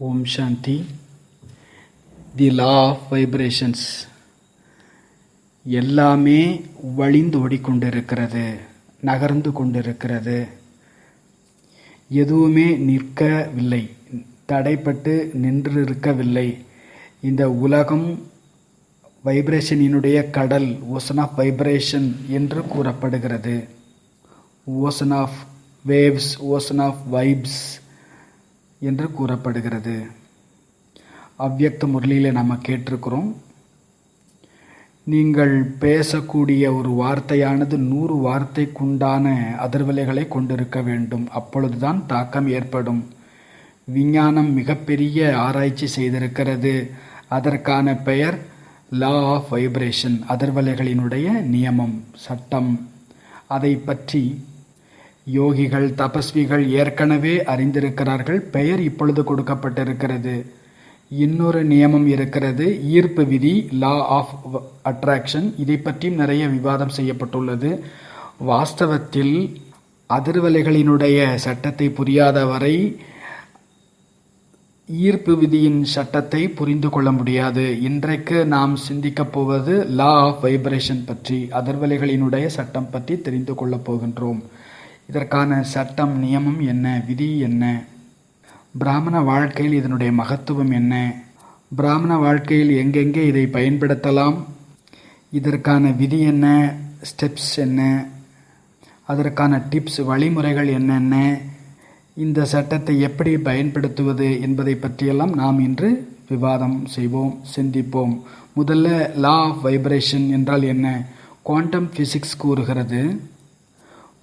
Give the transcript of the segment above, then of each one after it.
Om Shanti. The law of vibrations. எல்லாமே வழிந்து ஓடிக்கொண்டிருக்கிறது, நகர்ந்து கொண்டிருக்கிறது. எதுவுமே நிற்கவில்லை, தடைப்பட்டு நின்றிருக்கவில்லை. இந்த உலகம் வைப்ரேஷனினுடைய கடல், ஓசன் ஆஃப் வைப்ரேஷன் என்று கூறப்படுகிறது. Ocean of waves, ocean of vibes என்று கூறப்படுகிறது. அவ்யக்த முரளியில் நம்ம கேட்டிருக்கிறோம், நீங்கள் பேசக்கூடிய ஒரு வார்த்தையானது 100 வார்த்தைக்குண்டான அதிர்வலைகளை கொண்டிருக்க வேண்டும். அப்பொழுதுதான் தாக்கம் ஏற்படும். விஞ்ஞானம் மிகப்பெரிய ஆராய்ச்சி செய்திருக்கிறது. அதற்கான பெயர் லா ஆஃப் வைப்ரேஷன், அதிர்வலைகளினுடைய நியமம், சட்டம். அதை பற்றி யோகிகள், தபஸ்விகள் ஏற்கனவே அறிந்திருக்கிறார்கள். பெயர் இப்பொழுது கொடுக்கப்பட்டிருக்கிறது. இன்னொரு நியமம் இருக்கிறது, ஈர்ப்பு விதி, லா ஆஃப் அட்ராக்ஷன். இதை பற்றியும் நிறைய விவாதம் செய்யப்பட்டுள்ளது. வாஸ்தவத்தில் அதிர்வலைகளினுடைய சட்டத்தை புரியாதவரை ஈர்ப்பு விதியின் சட்டத்தை புரிந்து கொள்ள முடியாது. இன்றைக்கு நாம் சிந்திக்கப் போவது லா ஆஃப் வைப்ரேஷன் பற்றி, அதிர்வலைகளினுடைய சட்டம் பற்றி தெரிந்து கொள்ளப் போகின்றோம். இதற்கான சட்டம், நியமம் என்ன, விதி என்ன, பிராமண வாழ்க்கையில் இதனுடைய மகத்துவம் என்ன, பிராமண வாழ்க்கையில் எங்கெங்கே இதை பயன்படுத்தலாம், இதற்கான விதி என்ன, ஸ்டெப்ஸ் என்ன, அதற்கான டிப்ஸ், வழிமுறைகள் என்னென்ன, இந்த சட்டத்தை எப்படி பயன்படுத்துவது என்பதை பற்றியெல்லாம் நாம் இன்று விவாதம் செய்வோம், சிந்திப்போம். முதல்ல லா ஆஃப் வைப்ரேஷன் என்றால் என்ன? குவாண்டம் பிசிக்ஸ் கூறுகிறது,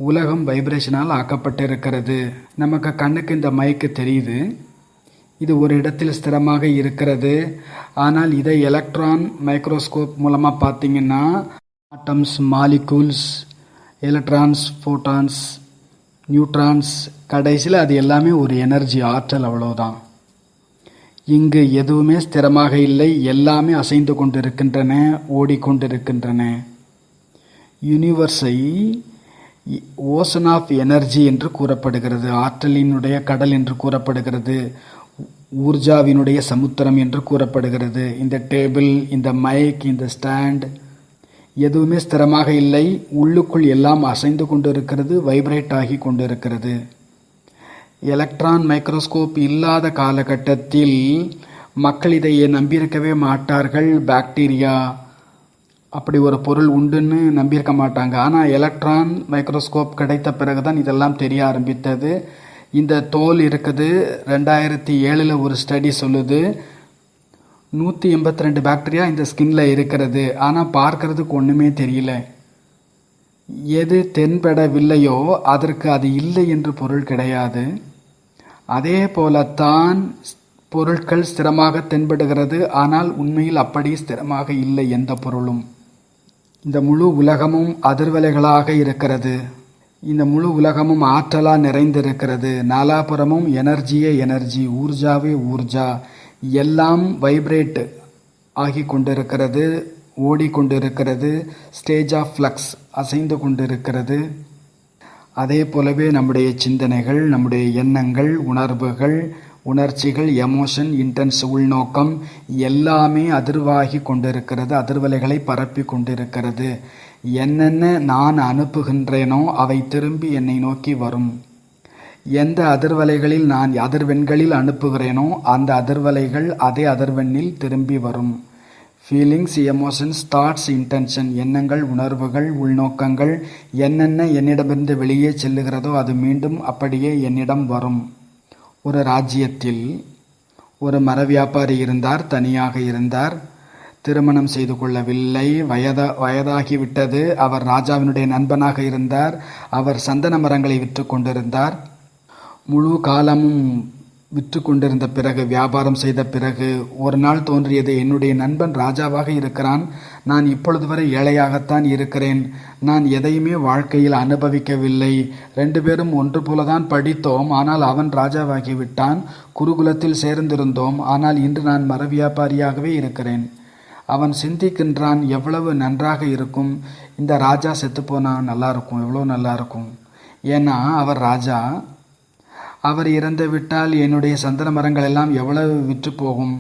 உலகம் வைப்ரேஷனால் ஆக்கப்பட்டிருக்கிறது. நமக்கு கண்ணுக்கு இந்த மைக்கு தெரியுது, இது ஒரு இடத்தில் ஸ்திரமாக இருக்கிறது. ஆனால் இதை எலக்ட்ரான் மைக்ரோஸ்கோப் மூலமாக பார்த்தீங்கன்னா atoms, molecules, electrons, photons, neutrons, கடைசியில் அது எல்லாமே ஒரு எனர்ஜி, ஆற்றல், அவ்வளவுதான். இங்கு எதுவுமே ஸ்திரமாக இல்லை, எல்லாமே அசைந்து கொண்டிருக்கின்றன, ஓடிக்கொண்டிருக்கின்றன. யூனிவர்ஸை ஓசன் ஆஃப் எனர்ஜி என்று கூறப்படுகிறது, ஆற்றலினுடைய கடல் என்று கூறப்படுகிறது, ஊர்ஜாவினுடைய சமுத்திரம் என்று கூறப்படுகிறது. இந்த டேபிள், இந்த மைக், இந்த ஸ்டாண்ட் எதுவுமே ஸ்திரமாக இல்லை. உள்ளுக்குள் எல்லாம் அசைந்து கொண்டிருக்கிறது, வைப்ரேட் ஆகி கொண்டிருக்கிறது. எலக்ட்ரான் மைக்ரோஸ்கோப் இல்லாத காலகட்டத்தில் மக்கள் இதை நம்பியிருக்கவே மாட்டார்கள். பாக்டீரியா அப்படி ஒரு பொருள் உண்டுன்னு நம்பியிருக்க மாட்டாங்க. ஆனால் எலக்ட்ரான் மைக்ரோஸ்கோப் கிடைத்த பிறகுதான் இதெல்லாம் தெரிய ஆரம்பித்தது. இந்த தோல் இருக்குது, 2007 ஒரு ஸ்டடி சொல்லுது 182 பாக்டீரியா இந்த ஸ்கின்ல இருக்கிறது. ஆனால் பார்க்கறதுக்கு ஒன்றுமே தெரியல. எது தென்படவில்லையோ அதற்கு அது இல்லை என்று பொருள் கிடையாது. அதே போலத்தான் பொருட்கள் ஸ்திரமாக தென்படுகிறது, ஆனால் உண்மையில் அப்படி ஸ்திரமாக இல்லை எந்த பொருளும். இந்த முழு உலகமும் அதிர்வலைகளாக இருக்கிறது. இந்த முழு உலகமும் ஆற்றலாக நிறைந்திருக்கிறது. நாலாபுரமும் எனர்ஜியே எனர்ஜி, ஊர்ஜாவே ஊர்ஜா. எல்லாம் வைப்ரேட் ஆகி கொண்டிருக்கிறது, ஓடிக்கொண்டிருக்கிறது. ஸ்டேஜ் ஆஃப் ஃப்ளக்ஸ், அசைந்து கொண்டிருக்கிறது. அதே போலவே நம்முடைய சிந்தனைகள், நம்முடைய எண்ணங்கள், உணர்வுகள், உணர்ச்சிகள், எமோஷன், இன்டென்ஸ், உள்நோக்கம் எல்லாமே அதிர்வாகி கொண்டிருக்கிறது, அதிர்வலைகளை பரப்பி கொண்டிருக்கிறது. என்னென்ன நான் அனுப்புகின்றேனோ அவை திரும்பி என்னை நோக்கி வரும். எந்த அதிர்வலைகளில் நான் அதிர்வெண்களில் அனுப்புகிறேனோ அந்த அதிர்வலைகள் அதே அதிர்வெண்ணில் திரும்பி வரும். ஃபீலிங்ஸ், எமோஷன்ஸ், தாட்ஸ், இன்டென்ஷன், எண்ணங்கள், உணர்வுகள், உள்நோக்கங்கள் என்னென்ன என்னிடமிருந்து வெளியே செல்லுகிறதோ அது மீண்டும் அப்படியே என்னிடம் வரும். ஒரு ராஜ்யத்தில் ஒரு மர வியாபாரி இருந்தார், தனியாக இருந்தார், திருமணம் செய்து கொள்ளவில்லை, வயதாகிவிட்டது. அவர் ராஜாவினுடைய நண்பனாக இருந்தார். அவர் சந்தன மரங்களை விற்று கொண்டிருந்தார். முழு காலமும் விற்று கொண்டிருந்த பிறகு, வியாபாரம் செய்த பிறகு ஒரு நாள் தோன்றியது, என்னுடைய நண்பன் ராஜாவாக இருக்கிறான், நான் இப்பொழுது வரை ஏழையாகத்தான் இருக்கிறேன், நான் எதையுமே வாழ்க்கையில் அனுபவிக்கவில்லை. 2 பேரும் ஒன்று போலதான் படித்தோம், ஆனால் அவன் ராஜாவாகிவிட்டான். குருகுலத்தில் சேர்ந்திருந்தோம், ஆனால் இன்று நான் மர வியாபாரியாகவே இருக்கிறேன். அவன் சிந்திக்கின்றான், எவ்வளவு நன்றாக இருக்கும், இந்த ராஜா செத்துப்போனா நல்லா இருக்கும், எவ்வளோ நல்லா இருக்கும். ஏன்னா அவர் ராஜா, அவர் இறந்து விட்டால் என்னுடைய சந்தன மரங்கள் எல்லாம் எவ்வளவு விற்று போகும்?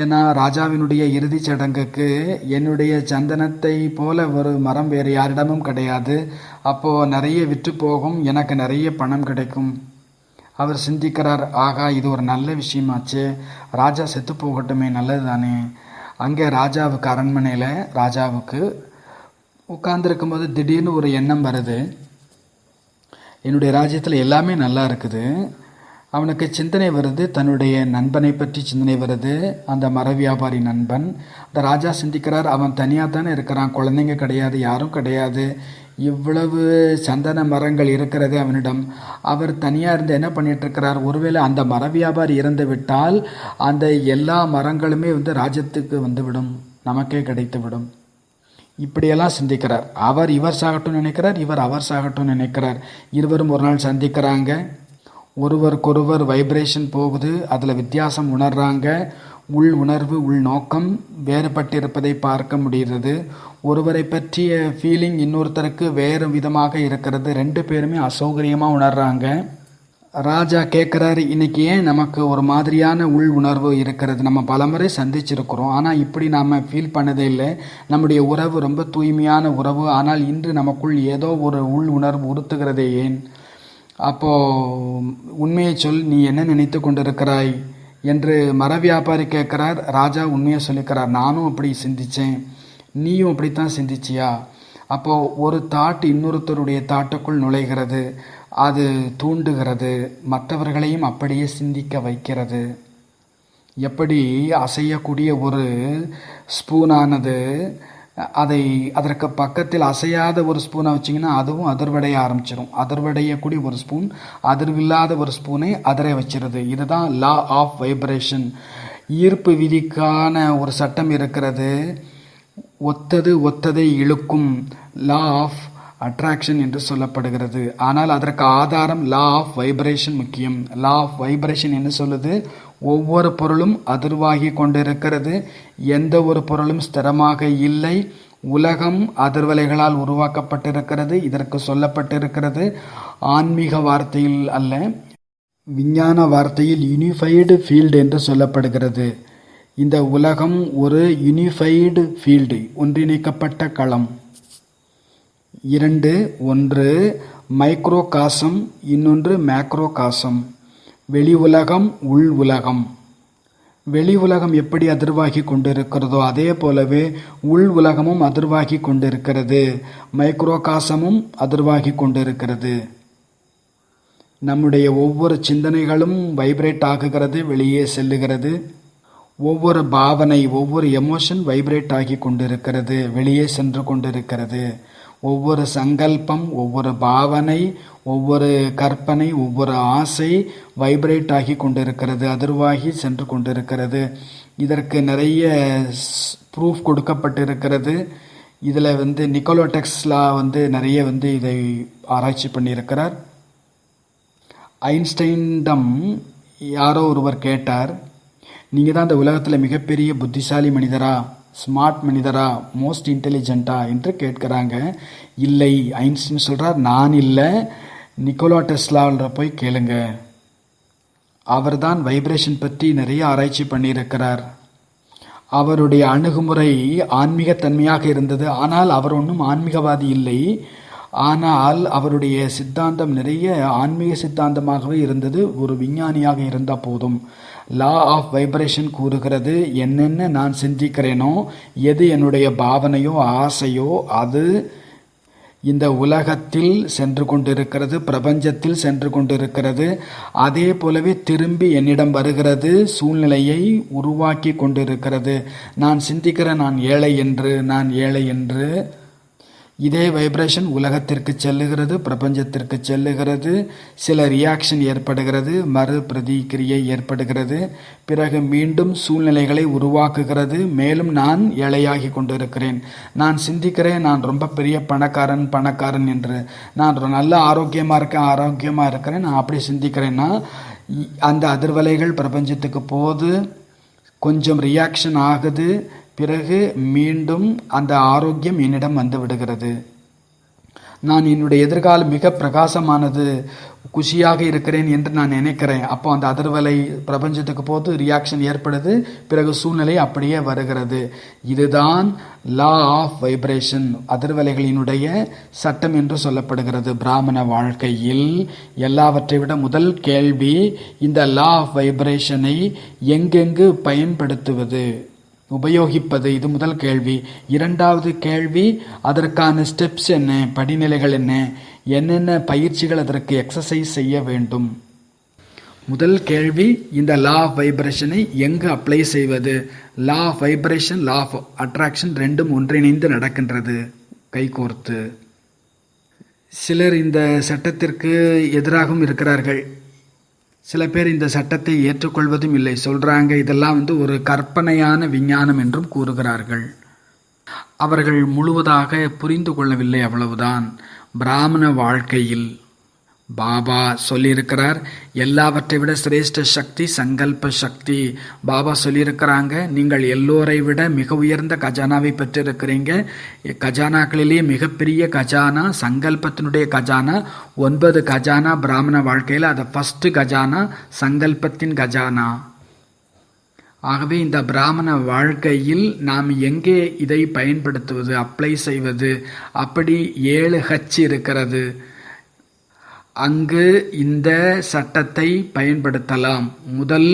ஏன்னா ராஜாவினுடைய இறுதிச் சடங்குக்கு என்னுடைய சந்தனத்தை போல ஒரு மரம் வேறு யாரிடமும் கிடையாது. அப்போது நிறைய விற்று போகும், எனக்கு நிறைய பணம் கிடைக்கும். அவர் சிந்திக்கிறார், ஆகா இது ஒரு நல்ல விஷயமாச்சே, ராஜா செத்து போகட்டுமே, நல்லது தானே. அங்கே ராஜாவுக்கு அரண்மனையில் ராஜாவுக்கு உட்கார்ந்துருக்கும் போது திடீர்னு ஒரு எண்ணம் வருது. என்னுடைய ராஜ்யத்தில் எல்லாமே நல்லா இருக்குது. அவனுக்கு சிந்தனை வருது, தன்னுடைய நண்பனை பற்றி சிந்தனை வருது, அந்த மர வியாபாரி நண்பன். அந்த ராஜா சிந்திக்கிறார், அவன் தனியாக தானே இருக்கிறான், குழந்தைங்க கிடையாது, யாரும் கிடையாது, இவ்வளவு சந்தன மரங்கள் இருக்கிறது அவனிடம். அவர் தனியாக இருந்து என்ன பண்ணிட்டு இருக்கிறார்? ஒருவேளை அந்த மர வியாபாரி இறந்து விட்டால் அந்த எல்லா மரங்களுமே ராஜ்யத்துக்கு வந்துவிடும், நமக்கே கிடைத்துவிடும். இப்படியெல்லாம் சிந்திக்கிறார். இவர் சாகட்டும் நினைக்கிறார், இவர் அவர் சாகட்டும் நினைக்கிறார். இருவரும் ஒரு நாள் சந்திக்கிறாங்க. ஒருவருக்கொருவர் வைப்ரேஷன் போகுது, அதில் வித்தியாசம் உணர்றாங்க. உள் உணர்வு, உள் நோக்கம் வேறுபட்டிருப்பதை பார்க்க முடிகிறது. ஒருவரை பற்றிய ஃபீலிங் இன்னொருத்தருக்கு வேறு விதமாக இருக்கிறது. ரெண்டு பேருமே அசௌகரியமாக உணர்றாங்க. ராஜா கேட்குறாரு, இன்னைக்கு ஏன் நமக்கு ஒரு மாதிரியான உள் உணர்வு இருக்கிறது? நம்ம பலமுறை சந்திச்சிருக்கிறோம், ஆனால் இப்படி நாம் ஃபீல் பண்ணதே இல்லை. நம்முடைய உறவு ரொம்ப தூய்மையான உறவு, ஆனால் இன்று நமக்குள் ஏதோ ஒரு உள் உணர்வு உறுத்துகிறதே ஏன்? அப்போது உண்மையை சொல், நீ என்ன நினைத்து கொண்டிருக்கிறாய் என்று மர வியாபாரி கேட்குறார். ராஜா உண்மையை சொல்லிக்கிறார், நானும் அப்படி சிந்தித்தேன், நீயும் அப்படித்தான் சிந்திச்சியா? அப்போது ஒரு தாட் இன்னொருத்தருடைய தாட்டுக்குள் நுழைகிறது, அது தூண்டுகிறது, மற்றவர்களையும் அப்படியே சிந்திக்க வைக்கிறது. எப்படி அசையக்கூடிய ஒரு ஸ்பூனானது அதற்கு பக்கத்தில் அசையாத ஒரு ஸ்பூனை வச்சிங்கன்னா அதுவும் அதிர்வடைய ஆரம்பிச்சிடும். அதிர்வடையக்கூடிய ஒரு ஸ்பூன் அதிர்வில்லாத ஒரு ஸ்பூனை அதிர வச்சிருது. இதுதான் லா ஆஃப் வைப்ரேஷன். ஈர்ப்பு விதிக்கான ஒரு சட்டம் இருக்கிறது. ஒத்ததை இழுக்கும், லா ஆஃப் அட்ராக்ஷன் என்று சொல்லப்படுகிறது. ஆனால் அதற்கு ஆதாரம் லா ஆஃப் வைப்ரேஷன் முக்கியம். லா ஆஃப் வைப்ரேஷன் என்ன சொல்லுது? ஒவ்வொரு பொருளும் அதிர்வாகி கொண்டிருக்கிறது, எந்த ஒரு பொருளும் ஸ்திரமாக இல்லை. உலகம் அதிர்வலைகளால் உருவாக்கப்பட்டிருக்கிறது. இதற்கு சொல்லப்பட்டிருக்கிறது ஆன்மீக வார்த்தையில் அல்ல, விஞ்ஞான வார்த்தையில் யூனிஃபைடு ஃபீல்டு என்று சொல்லப்படுகிறது. இந்த உலகம் ஒரு யூனிஃபைடு ஃபீல்டு, ஒன்றிணைக்கப்பட்ட களம். ஒன்று மைக்ரோ காசம், இன்னொன்று மேக்ரோ காசம். வெளி உலகம், உள் உலகம். வெளி உலகம் எப்படி அதிர்வாகி கொண்டிருக்கிறதோ அதே போலவே உள் உலகமும் அதிர்வாகி கொண்டிருக்கிறது, மைக்ரோ காசமும் அதிர்வாகி கொண்டிருக்கிறது. நம்முடைய ஒவ்வொரு சிந்தனைகளும் வைப்ரேட் ஆகுகிறது, வெளியே செல்லுகிறது. ஒவ்வொரு பாவனை, ஒவ்வொரு எமோஷன் வைப்ரேட் ஆகி கொண்டிருக்கிறது, வெளியே சென்று கொண்டிருக்கிறது. ஒவ்வொரு சங்கல்பம், ஒவ்வொரு பாவனை, ஒவ்வொரு கற்பனை, ஒவ்வொரு ஆசை வைப்ரேட் ஆகி கொண்டிருக்கிறது, அதிர்வாகி சென்று கொண்டிருக்கிறது. இதற்கு நிறைய ப்ரூஃப் கொடுக்கப்பட்டிருக்கிறது. இதில் நிக்கோலா டெஸ்லா நிறைய இதை ஆராய்ச்சி பண்ணியிருக்கிறார். ஐன்ஸ்டைனிடம் யாரோ ஒருவர் கேட்டார், நீங்கள் தான் இந்த உலகத்தில் மிகப்பெரிய புத்திசாலி மனிதரா, ஸ்மார்ட் மனிதரா, மோஸ்ட் இன்டெலிஜென்ட்டா என்று கேட்குறாங்க. இல்லை, ஐன்ஸ்டைன் சொல்கிறார், நான் இல்லை, நிக்கோலா டெஸ்லாவில் போய் கேளுங்க, அவர் தான் வைப்ரேஷன் பற்றி நிறைய ஆராய்ச்சி பண்ணியிருக்கிறார். அவருடைய அணுகுமுறை ஆன்மீகத்தன்மையாக இருந்தது. ஆனால் அவர் ஒன்றும் ஆன்மீகவாதி இல்லை. ஆனால் அவருடைய சித்தாந்தம் நிறைய ஆன்மீக சித்தாந்தமாகவே இருந்தது. ஒரு விஞ்ஞானியாக இருந்தால் போதும். லா ஆஃப் வைப்ரேஷன் கூறுகிறது, என்னென்ன நான் சிந்திக்கிறேனோ, எது என்னுடைய பாவனையோ ஆசையோ அது இந்த உலகத்தில் சென்று கொண்டிருக்கிறது, பிரபஞ்சத்தில் சென்று கொண்டிருக்கிறது. அதே போலவே திரும்பி என்னிடம் வருகிறது, சூழ்நிலையை உருவாக்கி கொண்டிருக்கிறது. நான் சிந்திக்கிறேன் நான் ஏழை என்று. இதே வைப்ரேஷன் உலகத்திற்கு செல்லுகிறது, பிரபஞ்சத்திற்கு செல்லுகிறது. சில ரியாக்ஷன் ஏற்படுகிறது, மறு பிரதிக்கிரியை ஏற்படுகிறது. பிறகு மீண்டும் சூழ்நிலைகளை உருவாக்குகிறது. மேலும் நான் ஏழையாகி கொண்டிருக்கிறேன். நான் சிந்திக்கிறேன் நான் ரொம்ப பெரிய பணக்காரன் என்று. நான் நல்ல ஆரோக்கியமாக இருக்கிறேன். நான் அப்படி சிந்திக்கிறேன்னா அந்த அதிர்வலைகள் பிரபஞ்சத்துக்கு போது, கொஞ்சம் ரியாக்ஷன் ஆகுது, பிறகு மீண்டும் அந்த ஆரோக்கியம் என்னிடம் வந்து விடுகிறது. நான் என்னுடைய எதிர்காலம் மிக பிரகாசமானது, குஷியாக இருக்கிறேன் என்று நான் நினைக்கிறேன். அப்போ அந்த அதிர்வலை பிரபஞ்சத்துக்கு போது ரியாக்ஷன் ஏற்படுது, பிறகு சூழ்நிலை அப்படியே வருகிறது. இதுதான் லா ஆஃப் வைப்ரேஷன், அதிர்வலைகளினுடைய சட்டம் என்று சொல்லப்படுகிறது. பிராமண வாழ்க்கையில் எல்லாவற்றை விட முதல் கேள்வி, இந்த லா ஆஃப் வைப்ரேஷனை எங்கெங்கு பயன்படுத்துவது, உபயோகிப்பது, இது முதல் கேள்வி. இரண்டாவது கேள்வி, அதற்கான ஸ்டெப்ஸ் என்ன, படிநிலைகள் என்ன, என்னென்ன பயிற்சிகள் அதற்கு எக்ஸசைஸ் செய்ய வேண்டும். முதல் கேள்வி, இந்த லா ஆஃப் வைப்ரேஷனை எங்கு அப்ளை செய்வது. Law of vibration, law of attraction ரெண்டும் ஒன்றிணைந்து நடக்கின்றது, கைகோர்த்து. சிலர் இந்த சட்டத்திற்கு எதிராகவும் இருக்கிறார்கள். சில பேர் இந்த சட்டத்தை ஏற்றுக்கொள்வதும் இல்லை, சொல்றாங்க இதெல்லாம் ஒரு கற்பனையான விஞ்ஞானம் என்றும் கூறுகிறார்கள். அவர்கள் முழுவதாக புரிந்து கொள்ளவில்லை, அவ்வளவுதான். பிராமண வாழ்க்கையில் பாபா சொல்லியிருக்கிறார், எல்லாவற்றை விட சிரேஷ்ட சக்தி சங்கல்ப சக்தி. பாபா சொல்லியிருக்கிறாங்க, நீங்கள் எல்லோரை விட மிக உயர்ந்த கஜானாவை பெற்றிருக்கிறீங்க. கஜானாக்களிலேயே மிகப்பெரிய கஜானா சங்கல்பத்தினுடைய கஜானா. 9 கஜானா பிராமண வாழ்க்கையில், அதை ஃபர்ஸ்ட் கஜானா சங்கல்பத்தின் கஜானா. ஆகவே இந்த பிராமண வாழ்க்கையில் நாம் எங்கே இதை பயன்படுத்துவது, அப்ளை செய்வது, அப்படி 7H இருக்கிறது. அங்கு இந்த சட்டத்தை பயன்படுத்தலாம். முதல்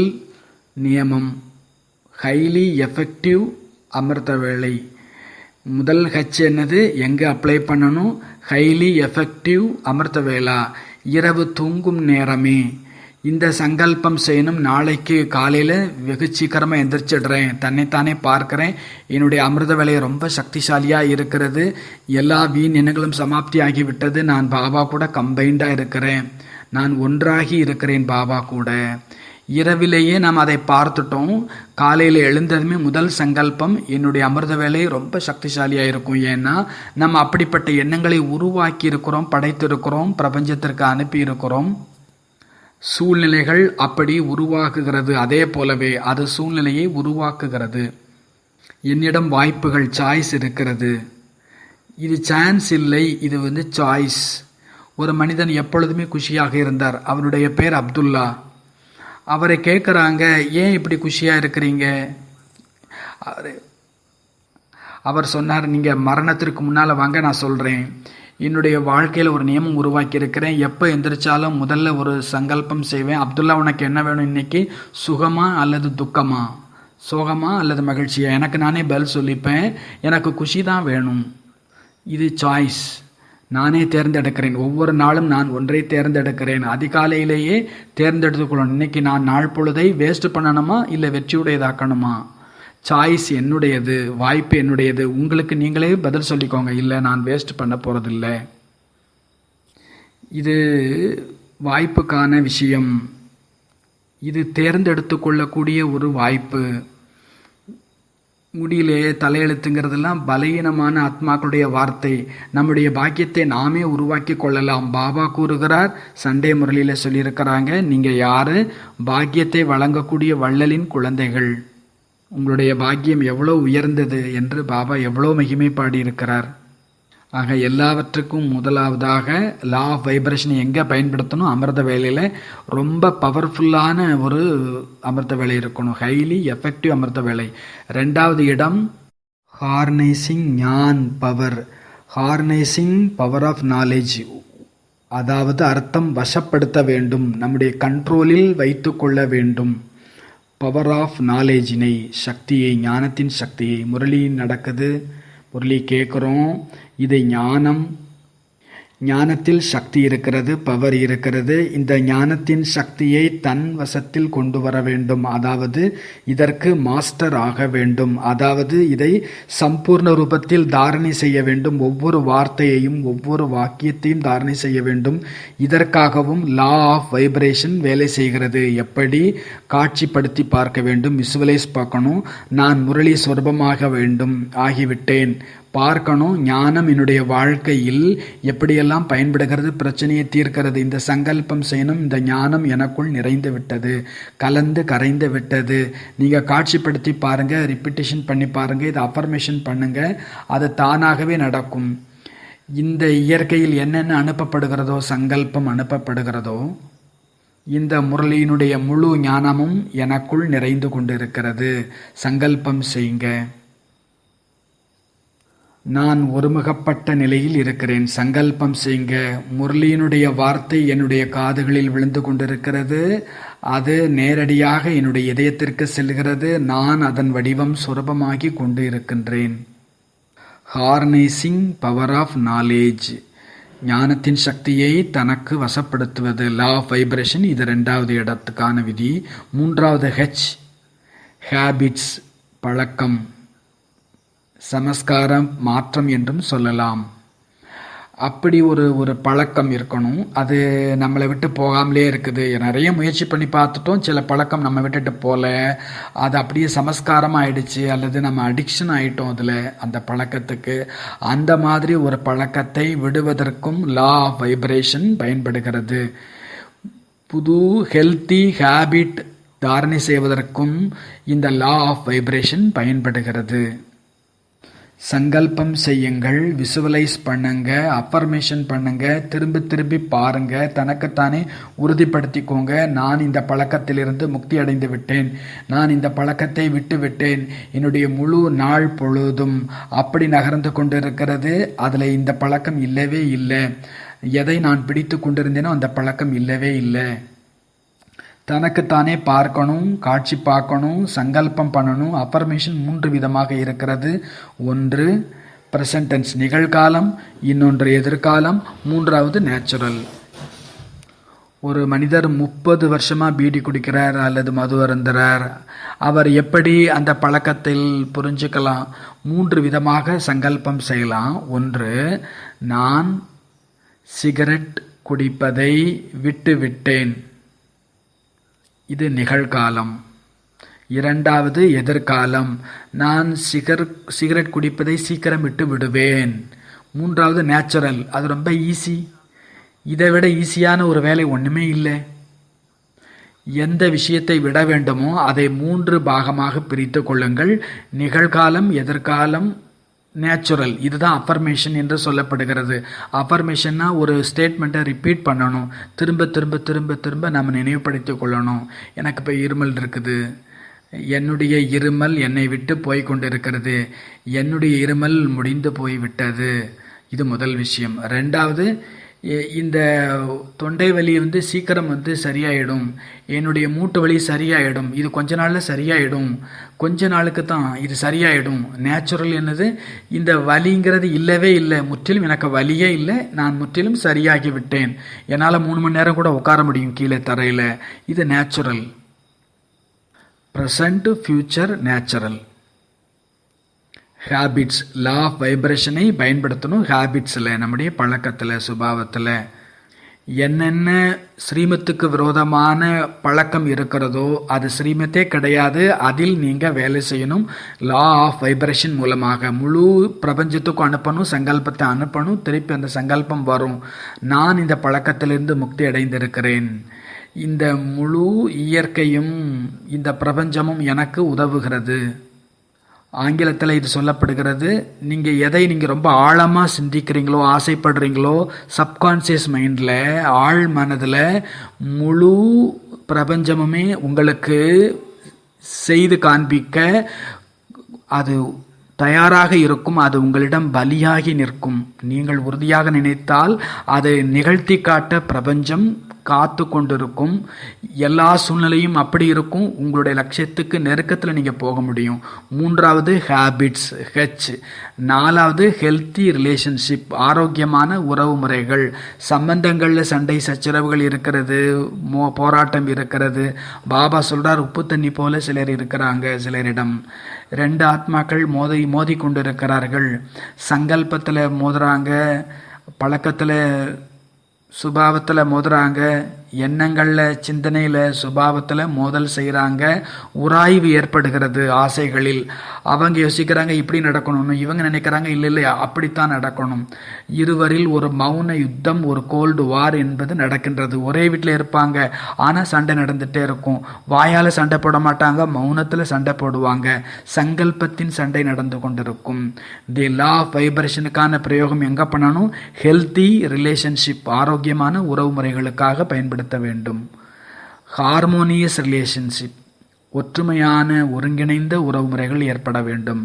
நியமம், ஹைலி எஃபெக்டிவ் அமிர்த வேளை. முதல் ஹச் என்னது, எங்கே அப்ளை பண்ணணும், ஹைலி எஃபெக்டிவ் அமிர்த வேளா, இரவு தூங்கும் நேரமே. இந்த சங்கல்பம் செய்யணும், நாளைக்கு காலையில் வெகு சீக்கிரமாக எந்திரிச்சிடுறேன், தன்னைத்தானே பார்க்கிறேன், என்னுடைய அமிர்த வேலை ரொம்ப சக்திசாலியாக இருக்கிறது, எல்லா வீண் எண்ணங்களும் சமாப்தி ஆகிவிட்டது, நான் பாபா கூட கம்பைண்டாக இருக்கிறேன், நான் ஒன்றாகி இருக்கிறேன் பாபா கூட. இரவிலேயே நாம் அதை பார்த்துட்டோம். காலையில் எழுந்ததுமே முதல் சங்கல்பம், என்னுடைய அமிர்த வேலை ரொம்ப சக்திசாலியாக இருக்கும். ஏன்னா நம்ம அப்படிப்பட்ட எண்ணங்களை உருவாக்கி இருக்கிறோம், படைத்திருக்கிறோம், பிரபஞ்சத்திற்கு அனுப்பி இருக்கிறோம். சூழ்நிலைகள் அப்படி உருவாக்குகிறது, அதே போலவே அது சூழ்நிலையை உருவாக்குகிறது. என்னிடம் வாய்ப்புகள், சாய்ஸ் இருக்கிறது. இது சான்ஸ் இல்லை, இது சாய்ஸ். ஒரு மனிதன் எப்பொழுதுமே குஷியாக இருந்தார். அவருடைய பேர் அப்துல்லா. அவரை கேட்குறாங்க, ஏன் இப்படி குஷியாக இருக்கிறீங்க? அவர் சொன்னார், நீங்கள் மரணத்திற்கு முன்னால் வாங்க, நான் சொல்கிறேன். என்னுடைய வாழ்க்கையில் ஒரு நியமம் உருவாக்கி இருக்கிறேன். எப்போ எந்திரிச்சாலும் முதல்ல ஒரு சங்கல்பம் செய்வேன். அப்துல்லா, உனக்கு என்ன வேணும் இன்னைக்கு, சுகமா அல்லது துக்கமா, சோகமா அல்லது மகிழ்ச்சியா? எனக்கு நானே பதில் சொல்லிப்பேன், எனக்கு குஷி தான் வேணும். இது சாய்ஸ், நானே தேர்ந்தெடுக்கிறேன். ஒவ்வொரு நாளும் நான் ஒன்றை தேர்ந்தெடுக்கிறேன். அதிகாலையிலேயே தேர்ந்தெடுத்துக்கொள்ளணும், இன்னைக்கு நான் நாள் பொழுதை வேஸ்ட் பண்ணணுமா இல்லை வெற்றியுடையதாக்கணுமா. சாய்ஸ் என்னுடையது, வாய்ப்பு என்னுடையது. உங்களுக்கு நீங்களே பதில் சொல்லிக்கோங்க, இல்லை நான் வேஸ்ட் பண்ண போகிறதில்ல. இது வாய்ப்புக்கான விஷயம், இது தேர்ந்தெடுத்து கொள்ளக்கூடிய ஒரு வாய்ப்பு. முடியலே தலையெழுத்துங்கிறதெல்லாம் பலகீனமான ஆத்மாக்களுடைய வார்த்தை. நம்முடைய பாக்கியத்தை நாமே உருவாக்கி கொள்ளலாம். பாபா கூறுகிறார், சண்டே முரளியில் சொல்லியிருக்கிறாங்க, நீங்கள் யாரு, பாக்கியத்தை வழங்கக்கூடிய வள்ளலின் குழந்தைகள். உங்களுடைய பாக்கியம் எவ்வளோ உயர்ந்தது என்று பாபா எவ்வளோ மகிமை பாடியிருக்கிறார். ஆக எல்லாவற்றுக்கும் முதலாவதாக லா ஆஃப் வைப்ரேஷனை எங்கே பயன்படுத்தணும், அமிர்த வேலையில். ரொம்ப பவர்ஃபுல்லான ஒரு அமிர்த வேலை இருக்கணும், ஹைலி எஃபெக்டிவ் அமிர்த வேலை. ரெண்டாவது இடம், ஹார்னைசிங் ஞான் பவர், ஹார்னைசிங் பவர் ஆஃப் நாலேஜ். அதாவது அர்த்தம், வசப்படுத்த வேண்டும், நம்முடைய கண்ட்ரோலில் வைத்து கொள்ள வேண்டும். பவர் ஆஃப் நாலேஜினை, சக்தியை, ஞானத்தின் சக்தியை. முரளி நடக்குது, முரளி கேட்குறோம், இது ஞானம். ஞானத்தில் சக்தி இருக்கிறது, பவர் இருக்கிறது. இந்த ஞானத்தின் சக்தியை தன் வசத்தில் கொண்டு வர வேண்டும். அதாவது இதற்கு மாஸ்டர் ஆக வேண்டும். அதாவது இதை சம்பூர்ண ரூபத்தில் தாரணை செய்ய வேண்டும். ஒவ்வொரு வார்த்தையையும் ஒவ்வொரு வாக்கியத்தையும் தாரணை செய்ய வேண்டும். இதற்காகவும் லா ஆஃப் வைப்ரேஷன் வேலை செய்கிறது. எப்படி காட்சிப்படுத்தி பார்க்க வேண்டும், விசுவலைஸ் பார்க்கணும். நான் முரளி சொரூபமாக வேண்டும், ஆகிவிட்டேன், பார்க்கணும். ஞானம் என்னுடைய வாழ்க்கையில் எப்படியெல்லாம் பயன்படுகிறது, பிரச்சனையை தீர்க்கிறது. இந்த சங்கல்பம் செய்யணும், இந்த ஞானம் எனக்குள் நிறைந்து விட்டது, கலந்து கரைந்து விட்டது. நீங்கள் காட்சிப்படுத்தி பாருங்கள், ரிப்பீட்டேஷன் பண்ணி பாருங்கள், இதை அஃபர்மேஷன் பண்ணுங்கள், அது தானாகவே நடக்கும். இந்த இயற்கையில் என்னென்ன அனுப்பப்படுகிறதோ, சங்கல்பம் அனுப்பப்படுகிறதோ, இந்த முரளியினுடைய முழு ஞானமும் எனக்குள் நிறைந்து கொண்டிருக்கிறது. சங்கல்பம் செய்யுங்க. நான் ஒருமுகப்பட்ட நிலையில் இருக்கிறேன். சங்கல்பம் செய்யுங்க. முரளியினுடைய வார்த்தை என்னுடைய காதுகளில் விழுந்து கொண்டிருக்கிறது. அது நேரடியாக என்னுடைய இதயத்திற்கு செல்கிறது. நான் அதன் வடிவம் சுரபமாகி கொண்டு இருக்கின்றேன். ஹார்னேசிங் பவர் ஆஃப் நாலேஜ், ஞானத்தின் சக்தியை தனக்கு வசப்படுத்துவது. லா ஆஃப் வைப்ரேஷன், இது 2வது இடத்துக்கான விதி. 3வது ஹெச், ஹேபிட்ஸ், பழக்கம், சமஸ்காரம், மாற்றம் என்றும் சொல்லலாம். அப்படி ஒரு பழக்கம் இருக்கணும். அது நம்மளை விட்டு போகாமலே இருக்குது. நிறைய முயற்சி பண்ணி பார்த்துட்டோம், சில பழக்கம் நம்ம விட்டுட்டு போகல. அது அப்படியே சமஸ்காரமாக ஆயிடுச்சு, அல்லது நம்ம அடிக்ஷன் ஆகிட்டோம் அதில், அந்த பழக்கத்துக்கு. அந்த மாதிரி ஒரு பழக்கத்தை விடுவதற்கும் லா ஆஃப் வைப்ரேஷன் பயன்படுகிறது. புது ஹெல்த்தி ஹேபிட் தாரணை செய்வதற்கும் இந்த லா ஆஃப் வைப்ரேஷன் பயன்படுகிறது. சங்கல்பம் செய்யுங்கள், விசுவலைஸ் பண்ணுங்க, அஃபர்மேஷன் பண்ணுங்க, திரும்பி திரும்பி பாருங்க, தனக்குத்தானே உறுதிப்படுத்திக்கோங்க. நான் இந்த பழக்கத்திலிருந்து முக்தி அடைந்து விட்டேன், நான் இந்த பழக்கத்தை விட்டு விட்டேன், என்னுடைய முழு நாள் பொழுதும் அப்படி நகர்ந்து கொண்டிருக்கிறது, அதில் இந்த பழக்கம் இல்லவே இல்லை. எதை நான் பிடித்து கொண்டிருந்தேனோ அந்த பழக்கம் இல்லவே இல்லை. தனக்குத்தானே பார்க்கணும், காட்சி பார்க்கணும், சங்கல்பம் பண்ணணும். அஃபர்மேஷன் 3 விதமாக இருக்கிறது. ஒன்று ப்ரெசன்ட் டென்ஸ், நிகழ்காலம், இன்னொன்று எதிர்காலம், 3வது நேச்சுரல். ஒரு மனிதர் 30 வருஷமாக பீடி குடிக்கிறார் அல்லது மது அருந்துறார். அவர் எப்படி அந்த பழக்கத்தில் புரிஞ்சுக்கலாம்? 3 விதமாக சங்கல்பம் செய்யலாம். ஒன்று, நான் சிகரெட் குடிப்பதை விட்டு விட்டேன், இது நிகழ்காலம். 2வது எதிர்காலம், நான் சிகரெட் குடிப்பதை சீக்கிரம் விட்டு விடுவேன். 3வது நேச்சுரல், அது ரொம்ப ஈஸி. இதை விட ஈஸியான ஒரு வேலை ஒன்றுமே இல்லை. எந்த விஷயத்தை விட வேண்டுமோ அதை 3 பாகமாக பிரித்து கொள்ளுங்கள். நிகழ்காலம், எதிர்காலம், நேச்சுரல். இதுதான் அஃபர்மேஷன் என்று சொல்லப்படுகிறது. அஃபர்மேஷன்னா ஒரு ஸ்டேட்மெண்ட்டை ரிப்பீட் பண்ணணும். திரும்ப திரும்ப திரும்ப திரும்ப நம்ம நினைவுபடுத்தி கொள்ளணும். எனக்கு இப்போ இருமல் இருக்குது, என்னுடைய இருமல் என்னை விட்டு போய் கொண்டு இருக்கிறது, என்னுடைய இருமல் முடிந்து போய் விட்டது. இது முதல் விஷயம். 2வது, இந்த தொண்டை வலி சீக்கிரம் சரியாயிடும், என்னுடைய மூட்டு வலி சரியாயிடும், இது கொஞ்ச நாளில் சரியாயிடும், கொஞ்ச நாளுக்கு தான் இது சரியாயிடும். நேச்சுரல் என்னது? இந்த வலிங்கிறது இல்லவே இல்லை, முற்றிலும் எனக்கு வலியே இல்லை, நான் முற்றிலும் சரியாகி விட்டேன், என்னால் 3 மணி நேரம் கூட உட்கார முடியும் கீழே தரையில். இது natural. Present, future, natural. Habits, law of வைப்ரேஷனை பயன்படுத்தணும். ஹேபிட்ஸில், நம்முடைய பழக்கத்தில், சுபாவத்தில் என்னென்ன ஸ்ரீமத்துக்கு விரோதமான பழக்கம் இருக்கிறதோ அது ஸ்ரீமத்தே கிடையாது. அதில் நீங்கள் வேலை செய்யணும். லா ஆஃப் வைப்ரேஷன் மூலமாக முழு பிரபஞ்சத்துக்கும் அனுப்பணும், சங்கல்பத்தை அனுப்பணும், திருப்பி அந்த சங்கல்பம் வரும். நான் இந்த பழக்கத்திலிருந்து முக்தி அடைந்திருக்கிறேன், இந்த முழு இயற்கையும் இந்த பிரபஞ்சமும் எனக்கு உதவுகிறது. ஆங்கிலத்தில் இது சொல்லப்படுகிறது, எதை நீங்கள் ரொம்ப ஆழமாக சிந்திக்கிறீங்களோ, ஆசைப்படுறீங்களோ, சப்கான்சியஸ் மைண்டில், ஆழ் மனதில் முழு பிரபஞ்சமுமே உங்களுக்கு செய்து காண்பிக்க அது தயாராக இருக்கும். அது உங்களிடம் பலியாகி நிற்கும். நீங்கள் உறுதியாக நினைத்தால் அதை நிகழ்த்தி காட்ட பிரபஞ்சம் காத்து கொண்டிருக்கும். எல்லா சூழ்நிலையும் அப்படி இருக்கும். உங்களுடைய லட்சியத்துக்கு நெருக்கத்தில் நீங்கள் போக முடியும். 3வது ஹேபிட்ஸ், ஹெச். 4வது ஹெல்த்தி ரிலேஷன்ஷிப், ஆரோக்கியமான உறவு முறைகள். சம்பந்தங்களில் சண்டை சச்சரவுகள் இருக்கிறது, போராட்டம் இருக்கிறது. பாபா சொல்றார், உப்பு தண்ணி போல சிலர் இருக்கிறாங்க சிலரிடம். 2 ஆத்மாக்கள் மோதி கொண்டிருக்கிறார்கள். சங்கல்பத்தில் மோதுறாங்க, பழக்கத்தில் சுபாவத்தில் மோதுறாங்க. எண்ணங்களில், சிந்தனையில், சுபாவத்தில் மோதல் செய்கிறாங்க. உராய்வு ஏற்படுகிறது ஆசைகளில். அவங்க யோசிக்கிறாங்க இப்படி நடக்கணும்னு, இவங்க நினைக்கிறாங்க இல்லை இல்லை அப்படித்தான் நடக்கணும். இருவரில் ஒரு மௌன யுத்தம், ஒரு கோல்டு வார் என்பது நடக்கின்றது. ஒரே வீட்டில் இருப்பாங்க, ஆனால் சண்டை நடந்துகிட்டே இருக்கும். வாயால் சண்டை போட மாட்டாங்க, மௌனத்தில் சண்டை போடுவாங்க. சங்கல்பத்தின் சண்டை நடந்து கொண்டிருக்கும். தி லா ஆஃப் வைப்ரேஷனுக்கான பிரயோகம் எங்கே பண்ணணும்? ஹெல்த்தி ரிலேஷன்ஷிப், ஆரோக்கியமான உறவு முறைகளுக்காக பயன்படுத்த வேண்டும். ஹார்மோனியஸ் ரிலேஷன்ஷிப், ஒற்றுமையான ஒருங்கிணைந்த உறவு முறைகள் ஏற்பட வேண்டும்.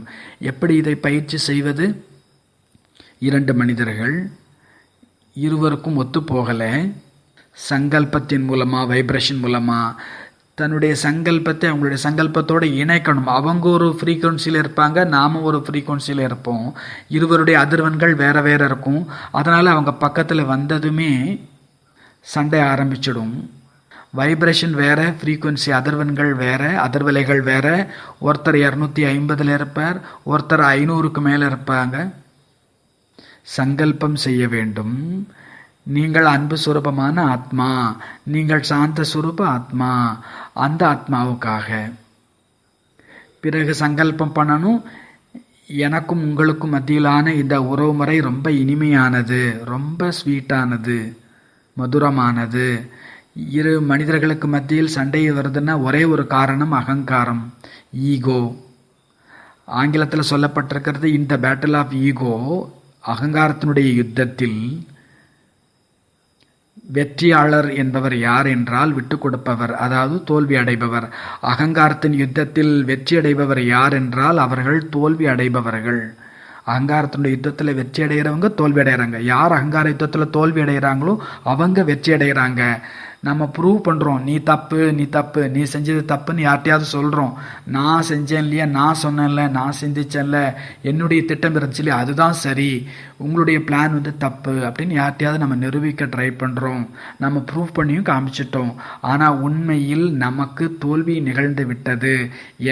எப்படி இதை பயிற்சி செய்வது? 2 மனிதர்கள், இருவருக்கும் ஒத்து போகலை. சங்கல்பத்தின் மூலமாக, வைப்ரேஷன் மூலமாக தன்னுடைய சங்கல்பத்தை அவங்களுடைய சங்கல்பத்தோடு இணைக்கணும். அவங்க ஒரு ஃப்ரீக்குவன்சியில் இருப்பாங்க, நாம் ஒரு ஃப்ரீக்குவன்சியில் இருப்போம். இருவருடைய அதிர்வெண்கள் வேறு வேறு இருக்கும். அதனால் அவங்க பக்கத்தில் வந்ததுமே சண்டை ஆரம்பிச்சிடும். வைப்ரேஷன் வேறு, ஃப்ரீக்குவன்சி அதிர்வெண்கள் வேறு, அதிர்வலைகள் வேறு. ஒருத்தர் 250 இருப்பார், ஒருத்தர் 500க்கு மேலே இருப்பாங்க. சங்கல்பம் செய்ய வேண்டும். நீங்கள் அன்பு சுரூபமான ஆத்மா, நீங்கள் சாந்த சுரூப ஆத்மா, அந்த ஆத்மாவுக்காக. பிறகு சங்கல்பம் பண்ணணும், எனக்கும் உங்களுக்கும் மத்தியிலான இந்த உறவு முறை ரொம்ப இனிமையானது, ரொம்ப ஸ்வீட்டானது, மதுரமானது. இரு மனிதர்களுக்கு மத்தியில் சண்டை வருதுன்னா ஒரே ஒரு காரணம், அகங்காரம், ஈகோ. ஆங்கிலத்தில் சொல்லப்பட்டிருக்கிறது, இன் த பேட்டில் ஆஃப் ஈகோ, அகங்காரத்தினுடைய யுத்தத்தில் வெற்றியாளர் என்பவர் யார் என்றால் விட்டு கொடுப்பவர், அதாவது தோல்வி அடைபவர். அகங்காரத்தின் யுத்தத்தில் வெற்றி அடைபவர் யார் என்றால் அவர்கள் தோல்வி அடைபவர்கள். அகங்காரத்தினுடைய யுத்தத்தில் வெற்றி அடைகிறவங்க தோல்வி அடைகிறாங்க. யார் அகங்கார யுத்தத்தில் தோல்வி அடைகிறாங்களோ அவங்க வெற்றி அடைகிறாங்க. நம்ம ப்ரூவ் பண்ணுறோம், நீ தப்பு, நீ தப்பு, நீ செஞ்சது தப்புன்னு யார்ட்டையாவது சொல்கிறோம். நான் செஞ்சேன் இல்லையா, நான் சொன்னேன்ல, நான் சிந்திச்சேன்ல, என்னுடைய திட்டம் இருந்துச்சு இல்லையா, அதுதான் சரி, உங்களுடைய பிளான் தப்பு அப்படின்னு யார்ட்டையாவது நம்ம நிரூபிக்க ட்ரை பண்ணுறோம். நம்ம ப்ரூவ் பண்ணியும் காமிச்சிட்டோம். ஆனால் உண்மையில் நமக்கு தோல்வி நிகழ்ந்து விட்டது.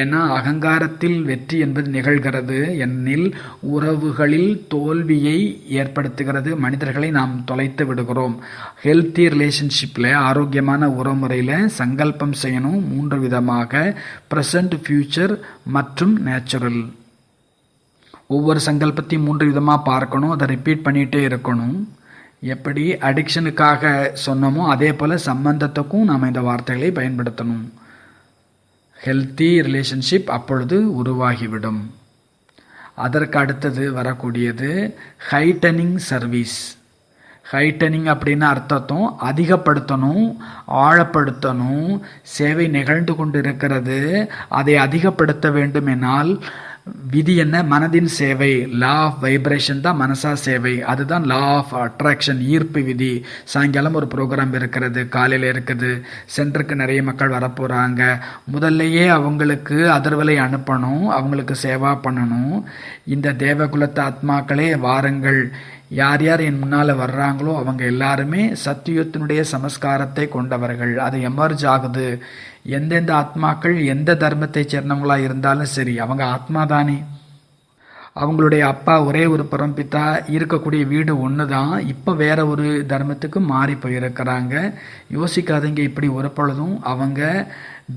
ஏன்னா அகங்காரத்தில் வெற்றி என்பது நிகழ்கிறது எனில் உறவுகளில் தோல்வியை ஏற்படுத்துகிறது. மனிதர்களை நாம் தொலைத்து விடுகிறோம். ஹெல்த்தி ரிலேஷன்ஷிப்பில், ஆரோக்கியமான உறவுமுறையில் சங்கல்பம் செய்யணும் 3 விதமாக: ப்ரெசன்ட், ஃபியூச்சர் மற்றும் நேச்சுரல். ஒவ்வொரு சங்கல்பத்தையும் 3 விதமாக பார்க்கணும், அதை ரிப்பீட் பண்ணிகிட்டே இருக்கணும். எப்படி அடிக்ஷனுக்காக சொன்னோமோ அதே போல் சம்பந்தத்துக்கும் நாம் இந்த வார்த்தைகளை பயன்படுத்தணும். ஹெல்த்தி ரிலேஷன்ஷிப் அப்பொழுது உருவாகிவிடும். அதற்கு அடுத்தது வரக்கூடியது ஹைட்டனிங் சர்வீஸ். ஹைட்டனிங் அப்படின்னு அர்த்தத்தும் அதிகப்படுத்தணும், ஆழப்படுத்தணும். சேவை நிகழ்ந்து கொண்டு இருக்கிறது, அதை அதிகப்படுத்த வேண்டும் என்னால் விதி என்ன? மனதின் சேவை. லா ஆஃப் வைப்ரேஷன் தான் மனசா சேவை. அதுதான் லா ஆஃப் அட்ராக்ஷன், ஈர்ப்பு விதி. சாயங்காலம் ஒரு ப்ரோக்ராம் இருக்கிறது, காலையில் இருக்குது. சென்டருக்கு நிறைய மக்கள் வரப்போகிறாங்க. முதல்லையே அவங்களுக்கு அதிர்வலை அனுப்பணும், அவங்களுக்கு சேவா பண்ணணும். இந்த தேவகுலத்து ஆத்மாக்களே வாருங்கள், யார் யார் என் முன்னால் வர்றாங்களோ அவங்க எல்லாருமே சத்தியுகத்தினுடைய சமஸ்காரத்தை கொண்டவர்கள். அது எமர்ஜ் ஆகுது. எந்தெந்த ஆத்மாக்கள் எந்த தர்மத்தை சேர்ந்தவங்களாக இருந்தாலும் சரி, அவங்க ஆத்மா தானே. அவங்களுடைய அப்பா ஒரே ஒரு பரம்பித்தா, இருக்கக்கூடிய வீடு ஒன்று தான். இப்போ வேற ஒரு தர்மத்துக்கு மாறி போயிருக்கிறாங்க. யோசிக்காதீங்க இப்படி ஒரு பொழுதும் அவங்க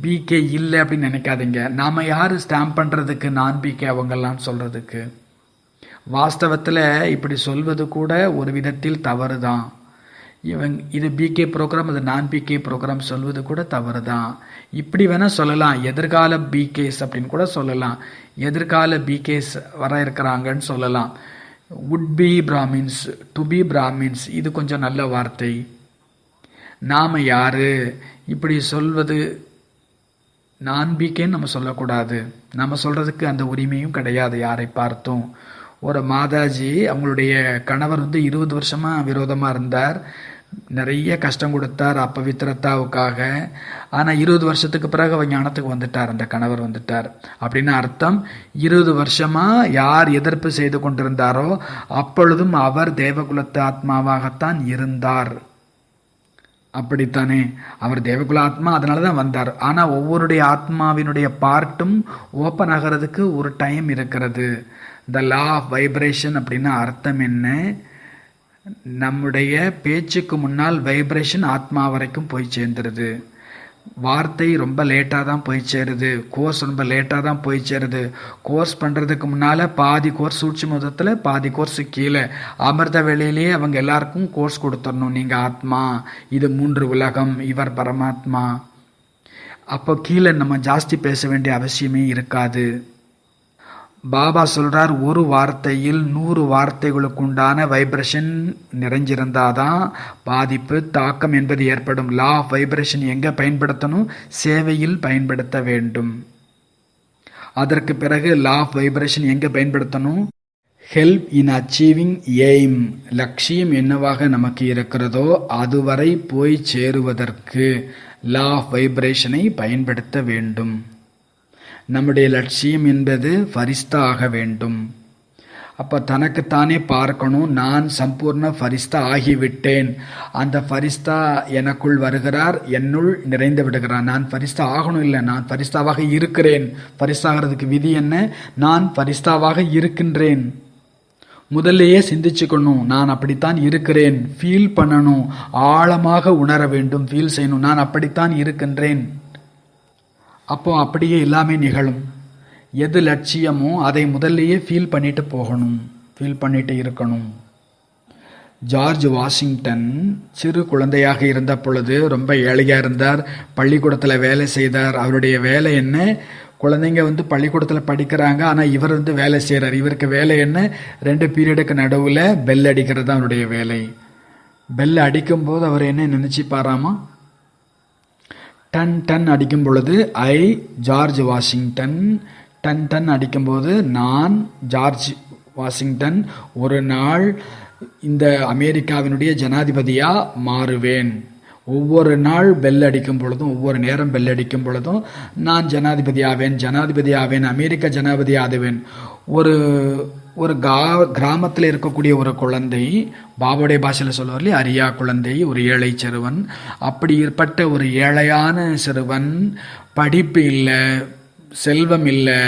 பிகே இல்லை அப்படின்னு நினைக்காதீங்க. நாம் யார் ஸ்டாம்ப் பண்ணுறதுக்கு நான் பிகே அவங்கெல்லாம் சொல்கிறதுக்கு? வாஸ்தவத்தில் இப்படி சொல்வது கூட ஒரு விதத்தில் தவறு தான். இது பிகே ப்ரோக்ராம், அது நான் பிகே ப்ரோக்ராம் சொல்வது கூட தவறு தான். இப்படி வேணால் சொல்லலாம், எதிர்கால பிகேஸ் அப்படின்னு கூட சொல்லலாம். எதிர்கால பிகேஸ் வர இருக்கிறாங்கன்னு சொல்லலாம். Would be Brahmins, to be Brahmins, இது கொஞ்சம் நல்ல வார்த்தை. நாம் யார் இப்படி சொல்வது? நான் பிகேன்னு நம்ம சொல்லக்கூடாது. நம்ம சொல்கிறதுக்கு அந்த உரிமையும் கிடையாது யாரை பார்த்தும். ஒரு மாதாஜி, அவங்களுடைய கணவர் 20 வருஷமாக விரோதமாக இருந்தார். நிறைய கஷ்டம் கொடுத்தார் அப்பவித்திரத்தாவுக்காக. ஆனால் 20 வருஷத்துக்கு பிறகு அவர் ஞானத்துக்கு வந்துட்டார், அந்த கணவர் வந்துட்டார். அப்படின்னு அர்த்தம் 20 வருஷமாக யார் எதிர்ப்பு செய்து கொண்டிருந்தாரோ அப்பொழுதும் அவர் தேவகுலத்து ஆத்மாவாகத்தான் இருந்தார். அப்படித்தானே? அவர் தேவகுல ஆத்மா, அதனால தான் வந்தார். ஆனால் ஒவ்வொருடைய ஆத்மாவினுடைய பார்ட்டும் ஓப்பன் ஆகிறதுக்கு ஒரு டைம் இருக்கிறது. த லா ஆஃப் வைப்ரேஷன் அப்படின்னா அர்த்தம் என்ன? நம்முடைய பேச்சுக்கு முன்னால் வைப்ரேஷன் ஆத்மா வரைக்கும் போய் சேர்ந்துருது. வார்த்தை ரொம்ப லேட்டாக தான் போய் சேருது. கோர்ஸ் ரொம்ப லேட்டாக தான் போய் சேருது. கோர்ஸ் பண்ணுறதுக்கு முன்னால் பாதி கோர்ஸ் சூட்சுமத்தில், பாதி கோர்ஸ் கீழே அமிர்த வேளையிலேயே அவங்க எல்லாருக்கும் கோர்ஸ் கொடுத்துடணும். நீங்கள் ஆத்மா, இது 3 உலகம், இவர் பரமாத்மா. அப்போ கீழே நம்ம ஜாஸ்தி பேச வேண்டிய அவசியமே இருக்காது. பாபா சொல்றார், ஒரு வார்த்தையில் 100 வார்த்தைகளுக்கு உண்டான வைப்ரேஷன் நிறைஞ்சிருந்தாதான் பாதிப்பு, தாக்கம் என்பது ஏற்படும். லா ஆஃப் வைப்ரேஷன் எங்க பயன்படுத்தணும்? சேவையில் பயன்படுத்த வேண்டும். அதற்கு பிறகு லா ஆஃப் வைப்ரேஷன் எங்க பயன்படுத்தணும்? Help in achieving aim. லட்சியம் என்னவாக நமக்கு இருக்கிறதோ அதுவரை போய் சேருவதற்கு லா ஆஃப் வைப்ரேஷனை பயன்படுத்த வேண்டும். நம்முடைய லட்சியம் என்பது ஃபரிஸ்தா ஆக வேண்டும். அப்போ தனக்குத்தானே பார்க்கணும், நான் சம்பூர்ண ஃபரிஸ்தா ஆகிவிட்டேன். அந்த ஃபரிஸ்தா எனக்குள் வருகிறார், என்னுள் நிறைந்து விடுகிறார். நான் ஃபரிஸ்தா ஆகணும் இல்லை, நான் ஃபரிஸ்தாவாக இருக்கிறேன். ஃபரிஸ்தாகிறதுக்கு விதி என்ன? நான் ஃபரிஸ்தாவாக இருக்கின்றேன். முதல்லையே சிந்திச்சுக்கணும், நான் அப்படித்தான் இருக்கிறேன். ஃபீல் பண்ணணும், ஆழமாக உணர வேண்டும், ஃபீல் செய்யணும், நான் அப்படித்தான் இருக்கின்றேன். அப்போ அப்படியே எல்லாமே நிகழும். எது லட்சியமோ அதை முதல்லையே ஃபீல் பண்ணிட்டு போகணும், ஃபீல் பண்ணிட்டு இருக்கணும். ஜார்ஜ் வாஷிங்டன் சிறு குழந்தையாக இருந்த பொழுது ரொம்ப ஏழையாக இருந்தார். பள்ளிக்கூடத்தில் வேலை செய்தார். அவருடைய வேலை என்ன? குழந்தைங்க பள்ளிக்கூடத்தில் படிக்கிறாங்க, ஆனால் இவர் வேலை செய்கிறார். இவருக்கு வேலை என்ன? 2 பீரியடுக்கு நடுவில் பெல் அடிக்கிறது தான் அவருடைய வேலை. பெல் அடிக்கும்போது அவர் என்ன நினச்சிப்பாராமா? டன் டன் அடிக்கும் பொழுது ஜார்ஜ் வாஷிங்டன், டன் டன் அடிக்கும்போது நான் ஜார்ஜ் வாஷிங்டன் ஒரு நாள் இந்த அமெரிக்காவினுடைய ஜனாதிபதியாக மாறுவேன். ஒவ்வொரு நாள் பெல் அடிக்கும் பொழுதும், ஒவ்வொரு நேரம் பெல் அடிக்கும் பொழுதும் நான் ஜனாதிபதி ஆவேன், அமெரிக்க ஜனாதிபதி ஆவேன். ஒரு கிராமத்தில் இருக்கக்கூடிய ஒரு குழந்தை, பாபாவுடைய பாஷையில் சொல்லுவார்லே, அரியா குழந்தை, ஒரு ஏழை சிறுவன். அப்படிப்பட்ட ஒரு ஏழையான சிறுவன், படிப்பு இல்லை, செல்வம் இல்லை,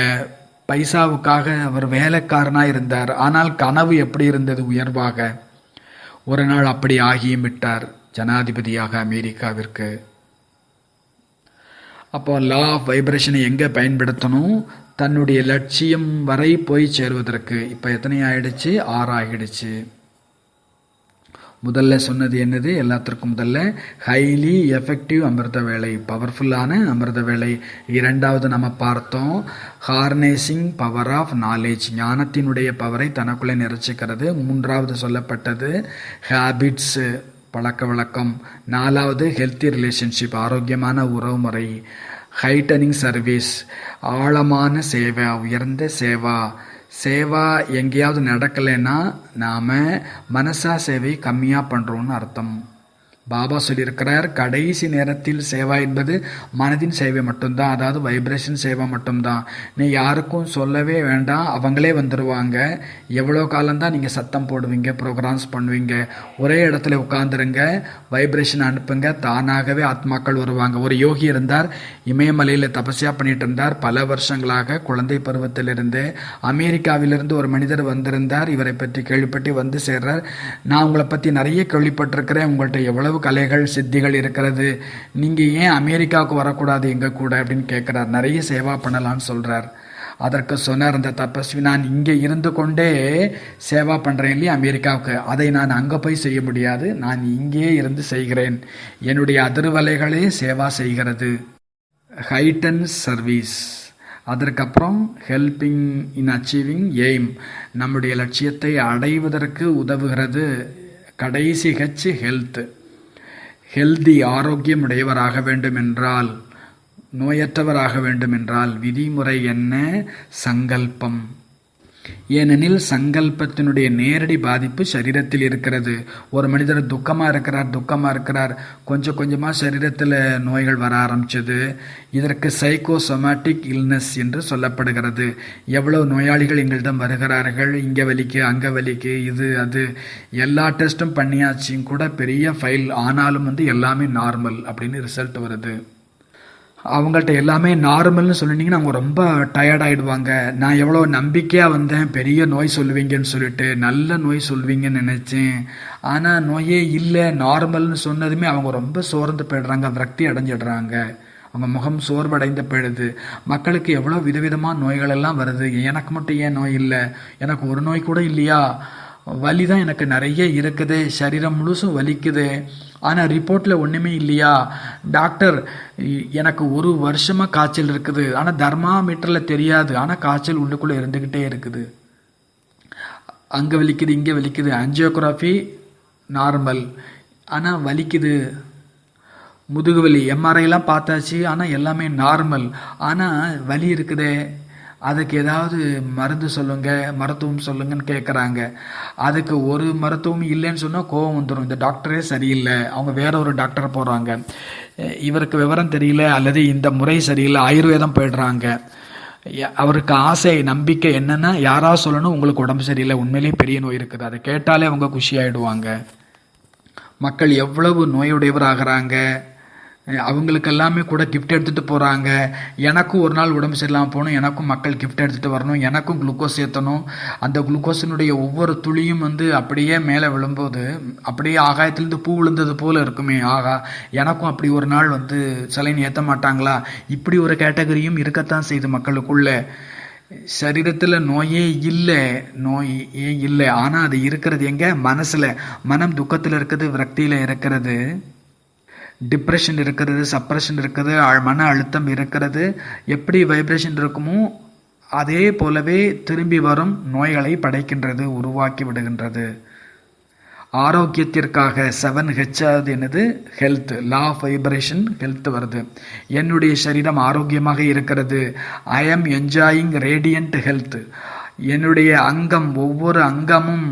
பைசாவுக்காக அவர் வேலைக்காரனாக இருந்தார். ஆனால் கனவு எப்படி இருந்தது? உயர்வாக. ஒரு நாள் அப்படி ஆகியும் விட்டார், ஜனாதிபதியாக அமெரிக்காவிற்கு. அப்போ லா ஆஃப் வைப்ரேஷனை எங்கே பயன்படுத்தணும்? தன்னுடைய லட்சியம் வரை போய் சேருவதற்கு. இப்போ எத்தனை ஆயிடுச்சு? 6 ஆகிடுச்சு. முதல்ல சொன்னது என்னது? எல்லாத்திற்கும் முதல்ல ஹைலி எஃபெக்டிவ் அமிர்த வேலை, பவர்ஃபுல்லான அமிர்த வேலை. 2வது நம்ம பார்த்தோம், ஹார்னேசிங் பவர் ஆஃப் நாலேஜ், ஞானத்தினுடைய பவரை தனக்குள்ளே நிறைச்சிக்கிறது. 3வது சொல்லப்பட்டது ஹேபிட்ஸ், பழக்க வழக்கம். 4வது ஹெல்த்தி ரிலேஷன்ஷிப், ஆரோக்கியமான உறவுமுறை. ஹைட்டனிங் சர்வீஸ், ஆழமான சேவை, உயர்ந்த சேவா எங்கேயாவது நடக்கலைன்னா நாம் மனசா சேவை கம்மியாக பண்ணுறோன்னு அர்த்தம். பாபா சொல்லியிருக்கிறார், கடைசி நேரத்தில் சேவா என்பது மனதின் சேவை மட்டும்தான், அதாவது வைப்ரேஷன் சேவை மட்டும்தான். நீ யாருக்கும் சொல்லவே வேண்டாம், அவங்களே வந்துடுவாங்க. எவ்வளோ காலம்தான் நீங்கள் சத்தம் போடுவீங்க, ப்ரோக்ராம்ஸ் பண்ணுவீங்க? ஒரே இடத்துல உட்காந்துருங்க, வைப்ரேஷன் அனுப்புங்க, தானாகவே ஆத்மாக்கள் வருவாங்க. ஒரு யோகி இருந்தார், இமயமலையில் தபஸ்யா பண்ணிட்டு இருந்தார் பல வருஷங்களாக. குழந்தை பருவத்திலிருந்து அமெரிக்காவிலிருந்து ஒரு மனிதர் வந்திருந்தார். இவரை பற்றி கேள்விப்பட்டு வந்து சேர்றார். நான் உங்களை பற்றி நிறைய கேள்விப்பட்டிருக்கிறேன், உங்கள்கிட்ட எவ்வளவு கலைகள் சித்திகள் இருக்கிறது, நீங்க ஏன் அமெரிக்காவுக்கு வரக்கூடாது எங்க கூட அப்படின்னு கேட்கிறார். நிறைய சேவா பண்ணலாம்னு சொல்றார். அதற்கு சொன்னார் அந்த தபஸ்வி, நான் இங்கே இருந்து கொண்டே சேவா பண்றேன் இல்லையா அமெரிக்காவுக்கு, அதை நான் அங்க போய் செய்ய முடியாது, நான் இங்கே இருந்து செய்கிறேன். என்னுடைய அதிர்வலைகளே சேவா செய்கிறது. Heighten service. அதற்கப்புறம் ஹெல்பிங் இன் அச்சீவிங் எய்ம், நம்முடைய லட்சியத்தை அடைவதற்கு உதவுகிறது. கடைசி ஹெல்த். ஹெல்தி, ஆரோக்கியம் உடையவராக வேண்டும் என்றால், நோயற்றவராக வேண்டும் என்றால் விதிமுறை என்ன? சங்கல்பம். ஏனெனில் சங்கல்பத்தினுடைய நேரடி பாதிப்பு சரீரத்தில் இருக்கிறது. ஒரு மனிதர் துக்கமாக இருக்கிறார், கொஞ்சம் கொஞ்சமாக சரீரத்தில் நோய்கள் வர ஆரம்பிச்சது. இதற்கு சைக்கோசோமேட்டிக் இல்னஸ் என்று சொல்லப்படுகிறது. எவ்வளவு நோயாளிகள் எங்களிடம் வருகிறார்கள், இங்கே வலிக்கு அங்கே வலிக்கு, இது அது, எல்லா டெஸ்ட்டும் பண்ணியாச்சும் கூட பெரிய ஃபைல், ஆனாலும் எல்லாமே நார்மல் அப்படின்னு ரிசல்ட் வருது. அவங்கள்ட்ட எல்லாமே நார்மல்னு சொல்லிட்டீங்கன்னா அவங்க ரொம்ப டயர்ட் ஆகிடுவாங்க. நான் எவ்வளோ நம்பிக்கையாக வந்தேன், பெரிய நோய் சொல்லுவீங்கன்னு சொல்லிட்டு, நல்ல நோய் சொல்லுவீங்கன்னு நினச்சேன். ஆனால் நோயே இல்லை, நார்மல்னு சொன்னதுமே அவங்க ரொம்ப சோர்ந்து போயிடுறாங்க, விரக்தி அடைஞ்சிடுறாங்க. அவங்க முகம் சோர்வடைந்து போயிடுது. மக்களுக்கு எவ்வளோ விதவிதமான நோய்கள் எல்லாம் வருது, எனக்கு மட்டும் ஏன் நோய் இல்லை? எனக்கு ஒரு நோய் கூட இல்லையா? வலி தான் எனக்கு நிறைய இருக்குது, சரீரம் முழுசும் வலிக்குது, ஆனால் ரிப்போர்ட்டில் ஒன்றுமே இல்லையா? டாக்டர், எனக்கு ஒரு வருஷமாக காய்ச்சல் இருக்குது, ஆனால் தர்மாமீட்டரில் தெரியாது, ஆனால் காய்ச்சல் உள்ளுக்குள்ளே இருந்துக்கிட்டே இருக்குது. அங்கே வலிக்குது, இங்கே வலிக்குது, ஆஞ்சியோகிராஃபி நார்மல், ஆனால் வலிக்குது. முதுகு வலி எம்ஆர்ஐலாம் பார்த்தாச்சு, ஆனால் எல்லாமே நார்மல், ஆனால் வலி இருக்குதே, அதுக்கு ஏதாவது மருந்து சொல்லுங்க, மருத்துவம் சொல்லுங்கன்னு கேட்குறாங்க. அதுக்கு ஒரு மருத்துவம் இல்லைன்னு சொன்னால் கோவம் வந்துடும், இந்த டாக்டரே சரியில்லை, அவங்க வேற ஒரு டாக்டரை போகிறாங்க, இவருக்கு விவரம் தெரியல, அல்லது இந்த முறை சரியில்லை, ஆயுர்வேதம் போயிடுறாங்க. அவருக்கு ஆசை நம்பிக்கை என்னன்னா, யாராவது சொல்லணும் உங்களுக்கு உடம்பு சரியில்லை, உண்மையிலேயே பெரிய நோய் இருக்குது, அதை கேட்டாலே அவங்க குஷியாயிடுவாங்க. மக்கள் எவ்வளவு நோயுடையவர் ஆகிறாங்க, அவங்களுக்கு எல்லாமே கூட கிஃப்ட் எடுத்துகிட்டு போகிறாங்க. எனக்கும் ஒரு நாள் உடம்பு சரியில்லாமல் போகணும், எனக்கும் மக்கள் கிஃப்ட் எடுத்துகிட்டு வரணும், எனக்கும் குளுக்கோஸ் ஏற்றணும். அந்த குளுக்கோஸினுடைய ஒவ்வொரு துளியும் அப்படியே மேலே விழும்போது அப்படியே ஆகாயத்திலேருந்து பூ விழுந்தது போல் இருக்குமே, ஆகா எனக்கும் அப்படி ஒரு நாள் சலைன் ஏற்ற மாட்டாங்களா? இப்படி ஒரு கேட்டகரியும் இருக்கத்தான் செய்யுது மக்களுக்குள்ள. சரீரத்தில் நோயே இல்லை, ஆனால் அது இருக்கிறது எங்கே? மனசில். மனம் துக்கத்தில் இருக்குது, விரக்தியில் இருக்கிறது, டிப்ரெஷன் இருக்கிறது, சப்ரெஷன் இருக்கிறது, மன அழுத்தம் இருக்கிறது. எப்படி வைப்ரேஷன் இருக்குமோ அதே போலவே திரும்பி வரும் நோய்களை படைக்கின்றது, உருவாக்கி விடுகின்றது. ஆரோக்கியத்திற்காக 7H என்னது? Health, law of vibration, health வருது. என்னுடைய சரீரம் ஆரோக்கியமாக இருக்கிறது, ஐ ஆம் என்ஜாயிங் ரேடியன்ட் ஹெல்த். என்னுடைய அங்கம், ஒவ்வொரு அங்கமும்,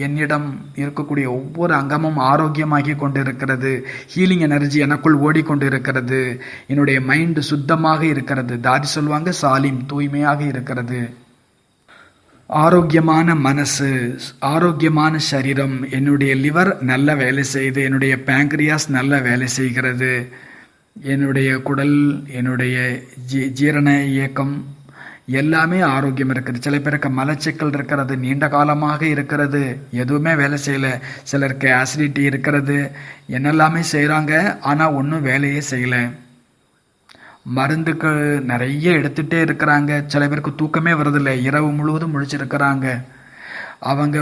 என்னிடம் இருக்கக்கூடிய ஒவ்வொரு அங்கமும் ஆரோக்கியமாகி கொண்டிருக்கிறது, ஹீலிங் எனர்ஜி எனக்குள் ஓடிக்கொண்டிருக்கிறது, என்னுடைய மைண்டு சுத்தமாக இருக்கிறது, தாதி சொல்லுவாங்க சாலிம், தூய்மையாக இருக்கிறது. ஆரோக்கியமான மனசு, ஆரோக்கியமான சரீரம், என்னுடைய லிவர் நல்ல வேலை செய்யுது, என்னுடைய பேங்க்ரியாஸ் நல்ல வேலை செய்கிறது, என்னுடைய குடல், என்னுடைய ஜீரண இயக்கம் எல்லாமே ஆரோக்கியம் இருக்குது. சில பேருக்கு மலச்சிக்கல் இருக்கிறது, நீண்ட காலமாக இருக்கிறது, எதுவுமே வேலை செய்யலை. சிலருக்கு ஆசிடிட்டி இருக்கிறது, என்னெல்லாமே செய்கிறாங்க, ஆனால் ஒன்றும் வேலையே செய்யலை. மருந்துக்கு நிறைய எடுத்துகிட்டே இருக்கிறாங்க. சில பேருக்கு தூக்கமே வரதில்லை, இரவு முழுவதும் முழிச்சிருக்கிறாங்க. அவங்க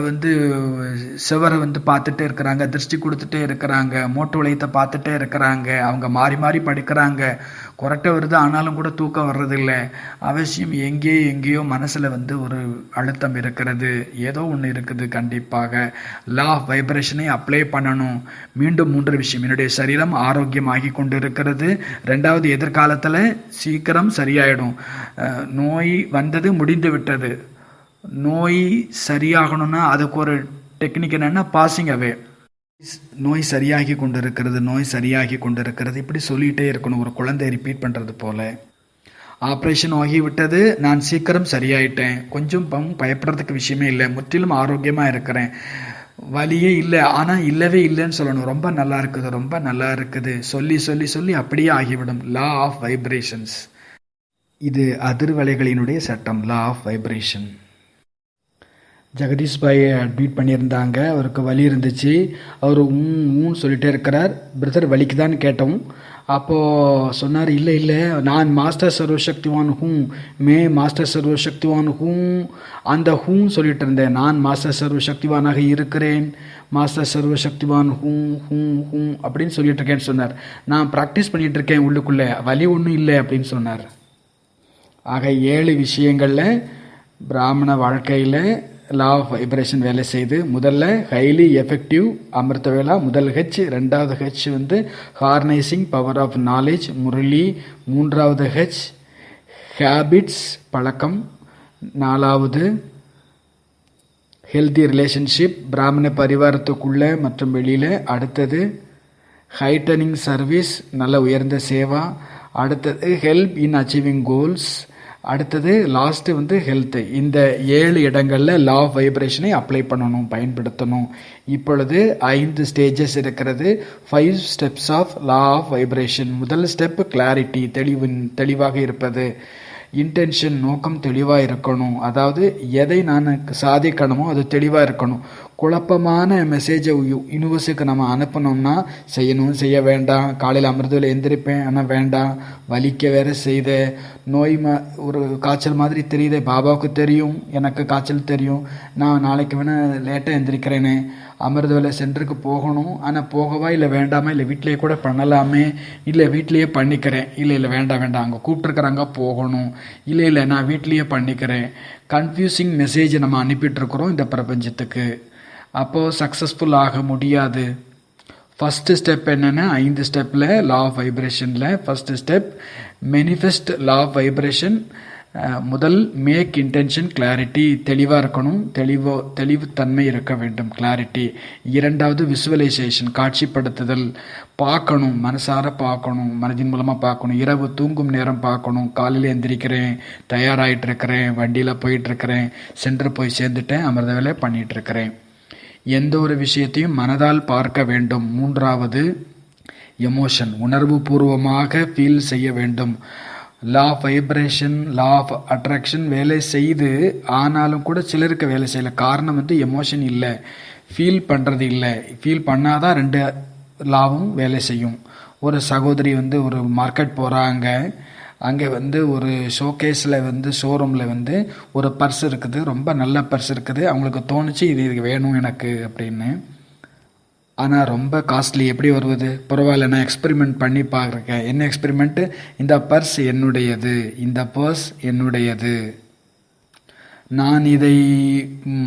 சுவரை பார்த்துட்டே இருக்கிறாங்க, திருஷ்டி கொடுத்துட்டே இருக்கிறாங்க, மோட்டு வளையத்தை பார்த்துட்டே இருக்கிறாங்க, அவங்க மாறி மாறி படுக்கிறாங்க. கரெக்டாக வருது, ஆனாலும் கூட தூக்கம் வர்றதில்லை. அவசியம் எங்கேயோ மனசில் ஒரு அழுத்தம் இருக்கிறது, ஏதோ ஒன்று இருக்குது. கண்டிப்பாக லா ஆஃப் வைப்ரேஷனை அப்ளை பண்ணணும். மீண்டும் 3 விஷயம், என்னுடைய சரீரம் ஆரோக்கியமாகி கொண்டு இருக்கிறது. 2வது, எதிர்காலத்தில் சீக்கிரம் சரியாயிடும். நோய் வந்தது, முடிந்து விட்டது. நோய் சரியாகணும்னா அதுக்கு ஒரு டெக்னிக் என்னன்னா, பாசிங் அவே. நோய் சரியாகி கொண்டு இருக்கிறது, நோய் சரியாகி கொண்டு இருக்கிறது, இப்படி சொல்லிகிட்டே இருக்கணும், ஒரு குழந்தை ரிப்பீட் பண்ணுறது போல. ஆப்ரேஷன் ஆகிவிட்டது, நான் சீக்கிரம் சரியாயிட்டேன், கொஞ்சம் பயப்படுறதுக்கு விஷயமே இல்லை, முற்றிலும் ஆரோக்கியமாக இருக்கிறேன், வலியே இல்லை, ஆனால் இல்லவே இல்லைன்னு சொல்லணும். ரொம்ப நல்லா இருக்குது, ரொம்ப நல்லா இருக்குது, சொல்லி சொல்லி சொல்லி அப்படியே ஆகிவிடும். Law of vibrations. இது அதிர்வலைகளினுடைய சட்டம், law of vibration. Jagdish bhai admit பண்ணியிருந்தாங்க, அவருக்கு வலி இருந்துச்சு, அவர் ஊன்னு சொல்லிகிட்டே இருக்கிறார். பிரதர் வலிக்குதான்னு கேட்டோம். அப்போது சொன்னார், இல்லை நான் மாஸ்டர் சர்வசக்திவான் ஹூ, மாஸ்டர் சர்வசக்திவான் ஹூ, அந்த ஹூன்னு சொல்லிட்டு இருந்தேன். நான் மாஸ்டர் சர்வசக்திவானாக இருக்கிறேன், மாஸ்டர் சர்வசக்திவான் ஹூ ஹூ ஹூ அப்படின்னு சொல்லிட்டு இருக்கேன்னு சொன்னார். நான் ப்ராக்டிஸ் பண்ணிகிட்டு இருக்கேன் உள்ளுக்குள்ளே, வலி ஒன்றும் இல்லை அப்படின்னு சொன்னார். ஆக 7 விஷயங்களில் பிராமண வாழ்க்கையில் லா ஆஃப் வைப்ரேஷன் வேலை செய்து. முதல்ல ஹைலி எஃபெக்டிவ் அமிர்த வேலா, முதல் ஹெச். 2வது H harnessing power of knowledge, Murali. 3வது ஹெச் ஹேபிட்ஸ், பழக்கம். 4வது ஹெல்தி ரிலேஷன்ஷிப், பிராமண பரிவாரத்துக்குள்ளே மற்றும் வெளியில். அடுத்தது ஹைட்டனிங் சர்வீஸ், நல்ல உயர்ந்த சேவா. அடுத்தது ஹெல்ப் இன் அச்சீவிங் கோல்ஸ். அடுத்தது லாஸ்ட்டு வந்து ஹெல்த்து. இந்த 7 இடங்களில் லா ஆஃப் வைப்ரேஷனை அப்ளை பண்ணணும், பயன்படுத்தணும். இப்பொழுது 5 ஸ்டேஜஸ் இருக்கிறது. 5 steps of law of vibration. முதல் ஸ்டெப் கிளாரிட்டி, தெளிவாக இருப்பது. இன்டென்ஷன், நோக்கம் தெளிவாக இருக்கணும். அதாவது எதை நான் சாதிக்கணுமோ அது தெளிவாக இருக்கணும். குழப்பமான மெசேஜை யூனிவர்ஸுக்கு நம்ம அனுப்பணும்னா செய்யணும், செய்ய வேண்டாம், காலையில் அமிர்தத்தில் எந்திரிப்பேன் ஆனால் வேண்டாம், வலிக்க வேற செய்த, நோய் ஒரு காய்ச்சல் மாதிரி தெரியுது, பாபாவுக்கு தெரியும் எனக்கு காய்ச்சல் தெரியும், நான் நாளைக்கு வேணால் லேட்டாக எந்திரிக்கிறேனே, அமிர்த வேலை சென்டருக்கு போகணும் ஆனால் போகவா இல்லை வேண்டாமா, இல்லை வீட்டிலேயே கூட பண்ணலாமே, இல்லை வீட்லேயே பண்ணிக்கிறேன், இல்லை வேண்டாம் அங்கே கூப்பிட்ருக்குறாங்க போகணும், இல்லை நான் வீட்லேயே பண்ணிக்கிறேன். கன்ஃபியூசிங் மெசேஜை நம்ம அனுப்பிட்டுருக்குறோம் இந்த பிரபஞ்சத்துக்கு. அப்போது சக்ஸஸ்ஃபுல் ஆக முடியாது. ஃபஸ்ட்டு ஸ்டெப் என்னென்னா 5 ஸ்டெப்பில் லா ஆஃப் வைப்ரேஷனில் first step manifest law of vibration. முதல் மேக் இன்டென்ஷன் கிளாரிட்டி, தெளிவாக இருக்கணும், தெளிவுத்தன்மை இருக்க வேண்டும், கிளாரிட்டி. இரண்டாவது விசுவலைசேஷன், காட்சிப்படுத்துதல், பார்க்கணும், மனசார பார்க்கணும், மனதின் மூலமாக பார்க்கணும், இரவு தூங்கும் நேரம் பார்க்கணும், காலையில் எந்திரிக்கிறேன், தயாராகிட்டு இருக்கிறேன், வண்டியில் போயிட்டுருக்கிறேன், சென்டர் போய் சேர்ந்துட்டேன், அமிர்த வேலை பண்ணிகிட்ருக்கிறேன். எந்த ஒரு விஷயத்தையும் மனதால் பார்க்க வேண்டும். மூன்றாவது எமோஷன், உணர்வு பூர்வமாக ஃபீல் செய்ய வேண்டும். Law of vibration, law of attraction வேலை செய்து, ஆனாலும் கூட சிலருக்கு வேலை செய்யலை. காரணம் வந்து எமோஷன் இல்லை, ஃபீல் பண்ணுறது இல்லை. ஃபீல் பண்ணாதான் 2 லாவும் வேலை செய்யும். ஒரு சகோதரி வந்து ஒரு மார்க்கெட் போகிறாங்க, அங்கே வந்து ஒரு ஷோகேஸில் வந்து ஷோரூமில் வந்து ஒரு பர்ஸ் இருக்குது, ரொம்ப நல்ல பர்ஸ் இருக்குது. அவங்களுக்கு தோணுச்சு இது வேணும் எனக்கு அப்படின்னு. ஆனால் ரொம்ப காஸ்ட்லி, எப்படி வருவது, பரவாயில்ல நான் எக்ஸ்பெரிமெண்ட் பண்ணி பார்க்குறேன். என்ன எக்ஸ்பெரிமெண்ட்டு, இந்த பர்ஸ் என்னுடையது, இந்த பர்ஸ் என்னுடையது, நான் இதை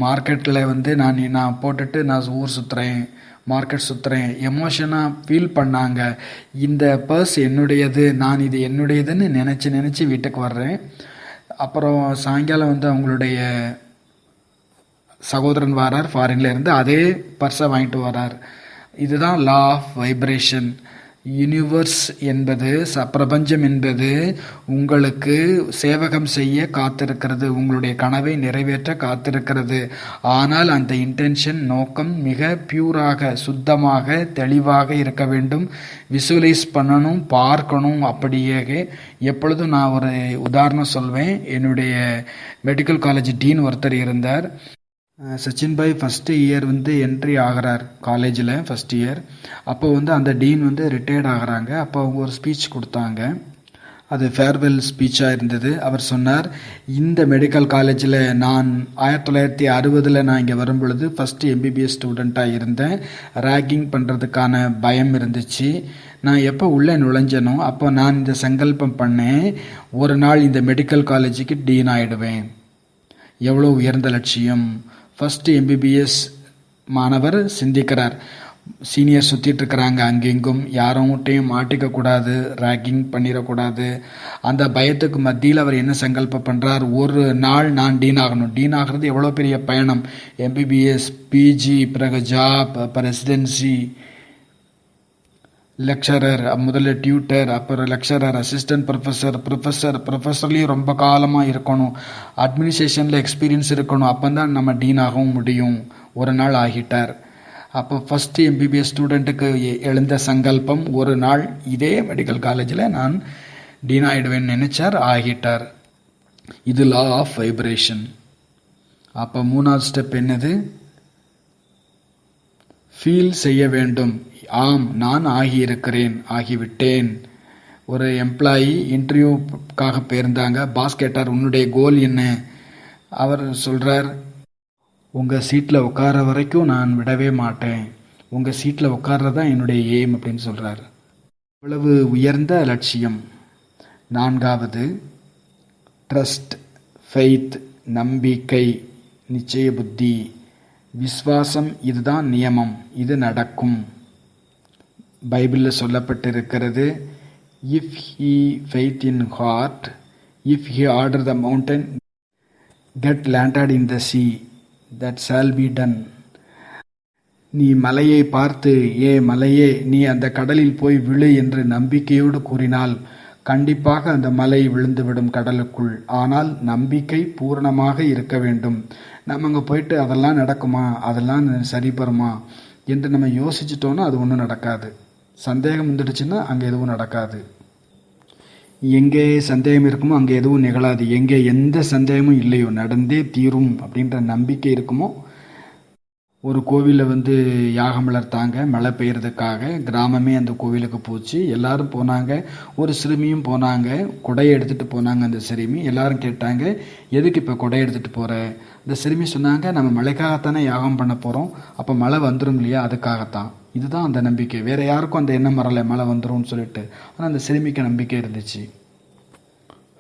மார்க்கெட்டில் வந்து நான் போட்டுட்டு நான் ஊர் சுற்றுறேன், மார்க்கெட் சுற்றுறேன். எமோஷனாக ஃபீல் பண்ணாங்க, இந்த பர்ஸ் என்னுடையது, நான் இது என்னுடையதுன்னு நினச்சி வீட்டுக்கு வர்றேன். அப்புறம் சாயங்காலம் வந்து அவங்களுடைய சகோதரன் வரார் ஃபாரின்ல இருந்து, அதே பர்ஸை வாங்கிட்டு வரார். இதுதான் லா ஆஃப் வைப்ரேஷன். யூனிவர்ஸ் என்பது, பிரபஞ்சம் என்பது உங்களுக்கு சேவகம் செய்ய காத்திருக்கிறது, உங்களுடைய கனவை நிறைவேற்ற காத்திருக்கிறது. ஆனால் அந்த இன்டென்ஷன், நோக்கம் மிக பியூராக, சுத்தமாக, தெளிவாக இருக்க வேண்டும். விசுவலைஸ் பண்ணணும், பார்க்கணும். அப்படியே எப்பொழுதும் நான் ஒரு உதாரணம் சொல்வேன். என்னுடைய மெடிக்கல் காலேஜ் டீன் ஒருத்தர் இருந்தார். சச்சின் பாய் ஃபஸ்ட்டு இயர் வந்து என்ட்ரி ஆகிறார் காலேஜில், ஃபஸ்ட் இயர். அப்போ வந்து அந்த டீன் வந்து ரிட்டையர்ட் ஆகிறாங்க. அப்போ அவங்க ஒரு ஸ்பீச் கொடுத்தாங்க, அது ஃபேர்வெல் ஸ்பீச்சாக இருந்தது. அவர் சொன்னார், இந்த மெடிக்கல் காலேஜில் நான் 1960 நான் இங்கே வரும் பொழுது ஃபஸ்ட்டு எம்பிபிஎஸ் ஸ்டூடெண்ட்டாக இருந்தேன். ரேக்கிங் பண்ணுறதுக்கான பயம் இருந்துச்சு. நான் எப்போ உள்ளே நுழைஞ்சனோ அப்போ நான் இந்த சங்கல்பம் பண்ணேன், ஒரு நாள் இந்த மெடிக்கல் காலேஜுக்கு டீன் ஆகிடுவேன். எவ்வளோ உயர்ந்த லட்சியம்! ஃபஸ்ட்டு எம்பிபிஎஸ் மாணவர் சிந்திக்கிறார், சீனியர் சுற்றிட்டு இருக்கிறாங்க அங்கெங்கும், யாரோட்டையும் மாட்டிக்கக்கூடாது, ரேக்கிங் பண்ணிடக்கூடாது. அந்த பயத்துக்கு மத்தியில் அவர் என்ன சங்கல்பம் பண்ணுறார், ஒரு நாள் நான் டீன் ஆகணும். டீன் ஆகிறது எவ்வளோ பெரிய பயணம்! எம்பிபிஎஸ், பிஜி, பிறகு ஜாப், அப்போ ரெசிடென்சி, லெக்சரர், முதல்ல டியூட்டர், அப்புறம் லெக்சரர், அசிஸ்டன்ட் ப்ரொஃபஸர்லேயும் ரொம்ப காலமாக இருக்கணும், அட்மினிஸ்ட்ரேஷனில் எக்ஸ்பீரியன்ஸ் இருக்கணும். அப்போ தான் நம்ம டீன் ஆகவும் முடியும். ஒரு நாள் ஆகிட்டார். அப்போ ஃபஸ்ட்டு எம்பிபிஎஸ் ஸ்டூடெண்ட்டுக்கு எழுந்த சங்கல்பம், ஒரு நாள் இதே மெடிக்கல் காலேஜில் நான் டீன் ஆகிடுவேன்னு நினச்சார், ஆகிட்டார். இது லா ஆஃப் வைப்ரேஷன். அப்போ 3வது ஸ்டெப் என்னது, ஃபீல் செய்ய வேண்டும். ஆம், நான் ஆகியிருக்கிறேன், ஆகிவிட்டேன். ஒரு எம்ப்ளாயி இன்டர்வியூக்காக போயிருந்தாங்க. பாஸ் கேட்டார், உன்னுடைய கோல் என்ன? அவர் சொல்கிறார், உங்கள் சீட்டில் உட்கார வரைக்கும் நான் விடவே மாட்டேன், உங்கள் சீட்டில் உட்கார்றது தான் என்னுடைய எய்ம் அப்படின்னு சொல்கிறார். இவ்வளவு உயர்ந்த லட்சியம். 4வது ட்ரஸ்ட், ஃபெய்த், நம்பிக்கை, நிச்சய புத்தி, விஸ்வாசம். இதுதான் நியமம், இது நடக்கும். பைபிளில் சொல்லப்பட்டிருக்கிறது, if he faith in heart, if he order the mountain get landed in the sea, that shall be done. நீ மலையை பார்த்து, ஏ மலையே நீ அந்த கடலில் போய் விழு என்று நம்பிக்கையோடு கூறினால் கண்டிப்பாக அந்த மலை விழுந்துவிடும் கடலுக்குள். ஆனால் நம்பிக்கை பூரணமாக இருக்க வேண்டும். நம்ம அங்கே போயிட்டு அதெல்லாம் நடக்குமா, அதெல்லாம் சரிபெறுமா என்று நம்ம யோசிச்சிட்டோன்னா அது ஒன்றும் நடக்காது. சந்தேகம் வந்துடுச்சுன்னா அங்கே எதுவும் நடக்காது. எங்கே சந்தேகம் இருக்குமோ அங்கே எதுவும் நிகழாது. எங்கே எந்த சந்தேகமும் இல்லையோ நடந்தே தீரும் அப்படின்ற நம்பிக்கை இருக்குமோ. ஒரு கோவிலில் யாகம் வளர்த்தாங்க மழை பெய்யறதுக்காக. கிராமமே அந்த கோவிலுக்கு போச்சு. எல்லாரும் போனாங்க. ஒரு சிறுமியும் போனாங்க. கொடையை எடுத்துகிட்டு போனாங்க. அந்த சிறுமி எல்லாரும் கேட்டாங்க, எதுக்கு இப்போ கொடையை எடுத்துகிட்டு போகிற? அந்த சிறுமி சொன்னாங்க, நம்ம மழைக்காகத்தானே யாகம் பண்ண போகிறோம், அப்போ மழை வந்துடும் இல்லையா, அதுக்காகத்தான். இதுதான் அந்த நம்பிக்கை. வேறு யாருக்கும் அந்த எண்ணம் வரலை மழை வந்துரும்னு சொல்லிட்டு. ஆனால் அந்த சிறுமிக்கு நம்பிக்கை இருந்துச்சு.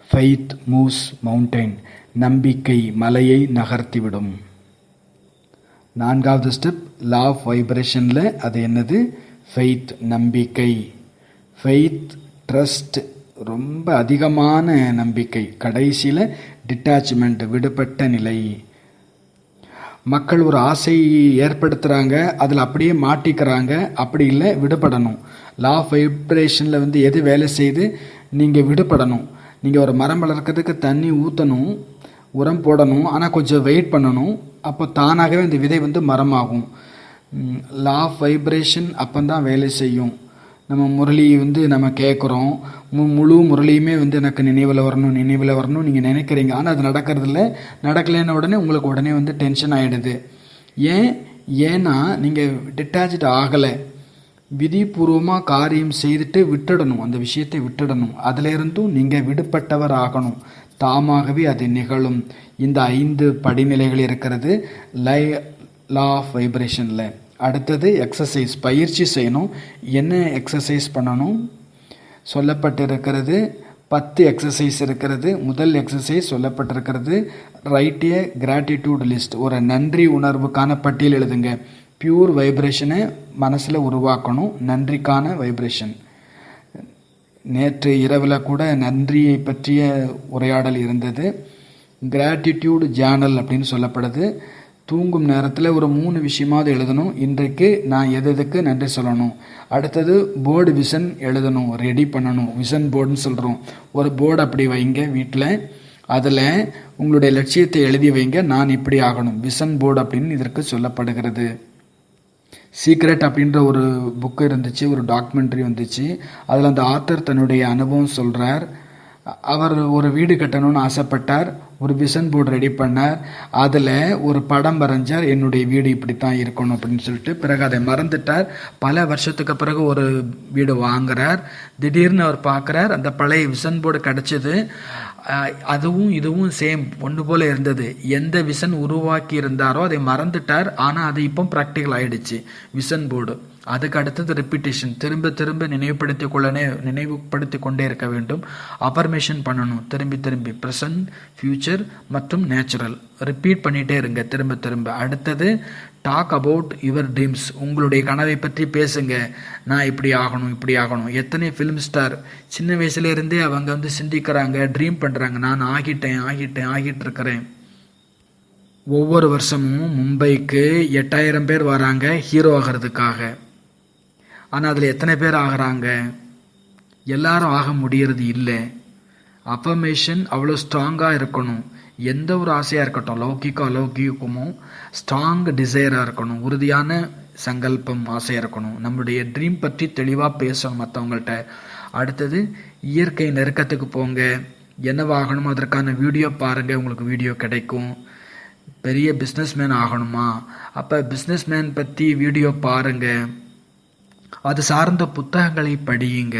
Faith moves mountain. நம்பிக்கை மலையை நகர்த்திவிடும். 4வது ஸ்டெப் லா ஆஃப் வைப்ரேஷனில் அது என்னது? ஃபெய்த், நம்பிக்கை. ஃபெய்த், ட்ரஸ்ட், ரொம்ப அதிகமான நம்பிக்கை. கடைசியில் டிட்டாச்மெண்ட், விடுபட்ட நிலை. மக்கள் ஒரு ஆசை ஏற்படுத்துகிறாங்க, அதில் அப்படியே மாட்டிக்கிறாங்க. அப்படி இல்லை, விடுபடணும். லா ஆஃப் வைப்ரேஷனில் எது வேலை செய்து? நீங்கள் விடுபடணும். நீங்கள் ஒரு மரம் வளர்க்கறதுக்கு தண்ணி ஊற்றணும், உரம் போடணும், ஆனால் கொஞ்சம் வெயிட் பண்ணணும். அப்போ தானாகவே அந்த விதை மரமாகும். லா ஆஃப் வைப்ரேஷன் அப்போ தான் வேலை செய்யும். நம்ம முரளி நம்ம கேட்குறோம், முழு முரளியுமே எனக்கு நினைவில் வரணும் நினைவில் வரணும் நீங்கள் நினைக்கிறீங்க. ஆனால் அது நடக்கிறதில்ல. நடக்கலைன்னு உடனே உங்களுக்கு உடனே டென்ஷன் ஆகிடுது. ஏன்னா நீங்கள் டிட்டாச்சு ஆகலை. விதிபூர்வமாக காரியம் செய்துட்டு விட்டுடணும், அந்த விஷயத்தை விட்டுடணும். அதிலிருந்தும் நீங்கள் விடுபட்டவர் ஆகணும். தாமாகவே அது நிகழும். இந்த 5 படிநிலைகள் இருக்கிறது லா ஆஃப் வைப்ரேஷனில். அடுத்தது எக்ஸசைஸ், பயிற்சி செய்யணும். என்ன எக்ஸசைஸ் பண்ணணும் சொல்லப்பட்டிருக்கிறது? 10 எக்ஸசைஸ் இருக்கிறது. முதல் எக்ஸசைஸ் சொல்லப்பட்டிருக்கிறது, ரைட் ஏ கிராட்டிடியூட் லிஸ்ட். ஒரு நன்றி உணர்வுக்கான பட்டியல் எழுதுங்க. பியூர் வைப்ரேஷனை மனசில் உருவாக்கணும், நன்றிக்கான வைப்ரேஷன். நேற்று இரவில் கூட நன்றியை பற்றிய உரையாடல் இருந்தது. கிராட்டிடியூட் ஜேர்னல் அப்படின்னு சொல்லப்படுது. தூங்கும் நேரத்தில் ஒரு 3 விஷயமாவது எழுதணும். இன்றைக்கு நான் எதுக்கு நன்றி சொல்லணும். அடுத்தது போர்டு விஷன் எழுதணும், ரெடி பண்ணணும். விஷன் போர்டுன்னு சொல்கிறோம். ஒரு போர்டு அப்படி வைங்க வீட்டில். அதில் உங்களுடைய லட்சியத்தை எழுதி வைங்க. நான் இப்படி ஆகணும், விஷன் போர்டு அப்படின்னு இதற்கு சொல்லப்படுகிறது. சீக்ரெட் அப்படின்ற ஒரு புக்கு இருந்துச்சு, ஒரு டாக்குமெண்ட்ரி வந்துச்சு. அதில் அந்த ஆத்தர் தன்னுடைய அனுபவம் சொல்கிறார். அவர் ஒரு வீடு கட்டணும்னு ஆசைப்பட்டார். ஒரு விஷன் போர்டு ரெடி பண்ணார். அதில் ஒரு படம் வரைஞ்சார், என்னுடைய வீடு இப்படித்தான் இருக்கணும் அப்படின்னு சொல்லிட்டு. பிறகு அதை மறந்துட்டார். பல வருஷத்துக்கு பிறகு ஒரு வீடு வாங்குறார். திடீர்னு அவர் பார்க்குறார், அந்த பழைய விஷன் போர்டு கிடச்சிது. அதுவும் இதுவும் சேம், ஒன்று போல இருந்தது. எந்த விஷன் உருவாக்கி இருந்தாரோ அதை மறந்துட்டார். ஆனால் அது இப்போ ப்ராக்டிக்கல் ஆயிடுச்சு, விஷன் போர்டு. அதுக்கு அடுத்தது ரிப்பீட்டேஷன், திரும்ப திரும்ப நினைவுபடுத்தி கொண்டே இருக்க வேண்டும். அஃபர்மேஷன் பண்ணணும், திரும்பி ப்ரெசன்ட், ஃபியூச்சர் மற்றும் நேச்சுரல் ரிப்பீட் பண்ணிகிட்டே இருங்க திரும்ப திரும்ப. அடுத்தது டாக் அபவுட் யுவர் ட்ரீம்ஸ். உங்களுடைய கனவை பற்றி பேசுங்க. நான் இப்படி ஆகணும். எத்தனை ஃபிலிம் ஸ்டார் சின்ன வயசுலேருந்தே அவங்க சிந்திக்கிறாங்க, ட்ரீம் பண்ணுறாங்க, நான் ஆகிட்டு இருக்கிறேன். ஒவ்வொரு வருஷமும் மும்பைக்கு 8000 பேர் வராங்க ஹீரோ ஆகிறதுக்காக. ஆனால் அதில் எத்தனை பேர் ஆகிறாங்க? எல்லாரும் ஆக முடியறது இல்லை. அஃபர்மேஷன் அவ்வளோ ஸ்ட்ராங்காக இருக்கணும். எந்த ஒரு ஆசையாக இருக்கட்டும், லௌகிக்கம் அலௌகிக்கமும் ஸ்ட்ராங் டிசைராக இருக்கணும். உறுதியான சங்கல்பம், ஆசையாக இருக்கணும். நம்முடைய ட்ரீம் பற்றி தெளிவாக பேசணும் மற்றவங்கள்ட்ட. அடுத்தது இயற்கை நெருக்கத்துக்கு போங்க. என்னவாகணுமோ அதற்கான வீடியோ பாருங்கள், உங்களுக்கு வீடியோ கிடைக்கும். பெரிய பிஸ்னஸ்மேன் ஆகணுமா? அப்போ பிஸ்னஸ்மேன் பற்றி வீடியோ பாருங்கள், அது சார்ந்த புத்தகங்களை படியுங்க.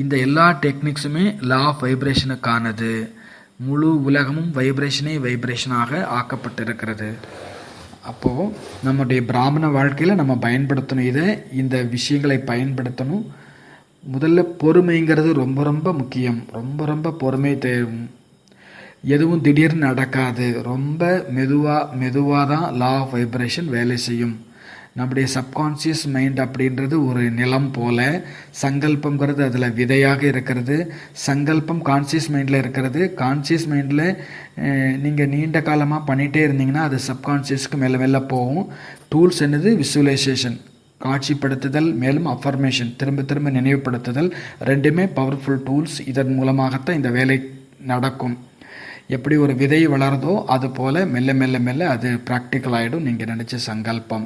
இந்த எல்லா டெக்னிக்ஸுமே லா ஆஃப் வைப்ரேஷனுக்கானது. முழு உலகமும் வைப்ரேஷனாக ஆக்கப்பட்டிருக்கிறது. அப்போது நம்முடைய பிராமண வாழ்க்கையில் நம்ம பயன்படுத்தணும் இந்த விஷயங்களை பயன்படுத்தணும். முதல்ல பொறுமைங்கிறது ரொம்ப ரொம்ப முக்கியம். ரொம்ப பொறுமை தேவை. எதுவும் திடீர்னு நடக்காது. ரொம்ப மெதுவாக தான் லா ஆஃப் வைப்ரேஷன் வேலை செய்யும். நம்முடைய சப்கான்சியஸ் மைண்ட் அப்படின்றது ஒரு நிலம் போல. சங்கல்பங்கிறது அதில் விதையாக இருக்கிறது. சங்கல்பம் கான்சியஸ் மைண்டில் இருக்கிறது. கான்சியஸ் மைண்டில் நீங்கள் நீண்ட காலமாக பண்ணிகிட்டே இருந்தீங்கன்னா அது சப்கான்சியஸ்க்கு மெல்ல போகும். டூல்ஸ் என்னது? விசுவலைசேஷன். காட்சிப்படுத்துதல் மேலும் அஃபர்மேஷன் திரும்ப திரும்ப நினைவுபடுத்துதல் ரெண்டுமே பவர்ஃபுல் டூல்ஸ். இதன் மூலமாகத்தான் இந்த வேலை நடக்கும். எப்படி ஒரு விதை வளருதோ அது போல் மெல்ல மெல்ல மெல்ல அது ப்ராக்டிக்கல் ஆகிடும். நீங்கள் நினச்ச சங்கல்பம்.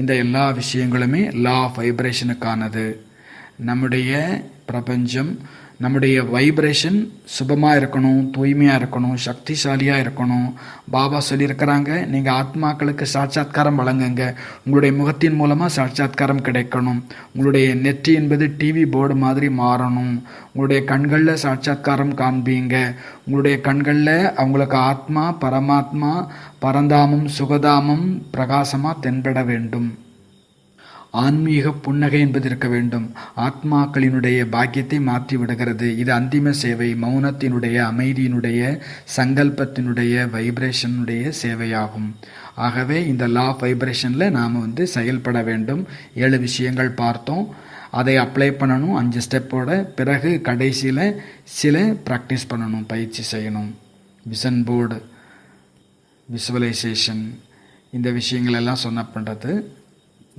இந்த எல்லா விஷயங்களுமே லா ஆஃப் வைப்ரேஷனுக்கானது. நம்முடைய பிரபஞ்சம், நம்முடைய வைப்ரேஷன் சுபமாக இருக்கணும், தூய்மையாக இருக்கணும், சக்திசாலியாக இருக்கணும். பாபா சொல்லியிருக்கிறாங்க, நீங்கள் ஆத்மாக்களுக்கு சாட்சாத்காரம் வழங்குங்க. உங்களுடைய முகத்தின் மூலமாக சாட்சாத்காரம் கிடைக்கணும். உங்களுடைய நெற்றி என்பது டிவி போர்டு மாதிரி மாறணும். உங்களுடைய கண்களில் சாட்சாத்காரம் காண்பீங்க. உங்களுடைய கண்களில் அவங்களுக்கு ஆத்மா, பரமாத்மா, பரந்தாமம், சுகதாமம் பிரகாசமாக தென்பட வேண்டும். ஆன்மீக புன்னகை என்பது இருக்க வேண்டும். ஆத்மாக்களினுடைய பாக்கியத்தை மாற்றி விடுகிறது. இது அந்திம சேவை, மௌனத்தினுடைய, அமைதியினுடைய, சங்கல்பத்தினுடைய, வைப்ரேஷனுடைய சேவையாகும். ஆகவே இந்த லா ஆஃப் வைப்ரேஷனில் நாம் செயல்பட வேண்டும். 7 விஷயங்கள் பார்த்தோம். அதை அப்ளை பண்ணணும் 5 ஸ்டெப்போட. பிறகு கடைசியில் சில ப்ராக்டிஸ் பண்ணணும், பயிற்சி செய்யணும். விஷன் போர்டு, விசுவலைசேஷன், இந்த விஷயங்கள் எல்லாம் சொன்ன பண்ணுறது.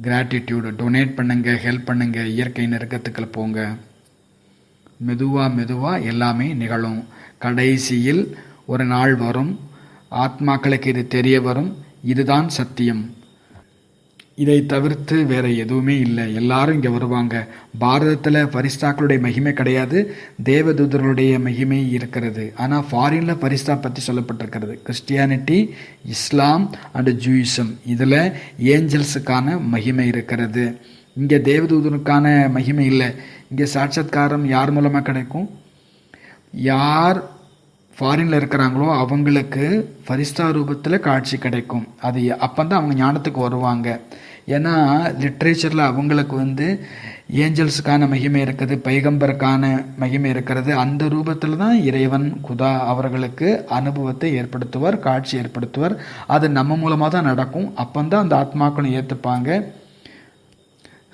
கிராட்டிடியூடு, டொனேட் பண்ணுங்க, ஹெல்ப் பண்ணுங்க, இயற்கை நெருக்கத்துக்கள் போங்க. மெதுவாக எல்லாமே நிகழும். கடைசியில் ஒரு நாள் வரும், ஆத்மாக்களுக்கு இது தெரிய வரும், இதுதான் சத்தியம், இதை தவிர்த்து வேற எதுவுமே இல்லை. எல்லாரும் இங்கே வருவாங்க. பாரதத்தில் பரிஸ்தாக்களுடைய மகிமை கிடையாது, தேவதூதர்களுடைய மகிமை இருக்கிறது. ஆனால் ஃபாரினில் பரிஸ்தா பற்றி சொல்லப்பட்டிருக்கிறது. கிறிஸ்டியானிட்டி, இஸ்லாம் அண்டு ஜூயிசம், இதில் ஏஞ்சல்ஸுக்கான மகிமை இருக்கிறது. இங்கே தேவதூதனுக்கான மகிமை இல்லை. இங்கே சாட்சாத்காரம் யார் மூலமாக கிடைக்கும்? யார் ஃபாரினில் இருக்கிறாங்களோ அவங்களுக்கு ஃபரிஸ்தா ரூபத்தில் காட்சி கிடைக்கும். அது அப்போ தான் அவங்க ஞானத்துக்கு வருவாங்க. ஏன்னா லிட்ரேச்சரில் அவங்களுக்கு ஏஞ்சல்ஸுக்கான மகிமை இருக்குது, பைகம்பருக்கான மகிமை இருக்கிறது. அந்த ரூபத்தில் தான் இறைவன் குதா அவர்களுக்கு அனுபவத்தை ஏற்படுத்துவார், காட்சி ஏற்படுத்துவார். அது நம்ம மூலமாக தான் நடக்கும். அப்போ தான் அந்த ஆத்மாக்களும் ஏற்றுப்பாங்க.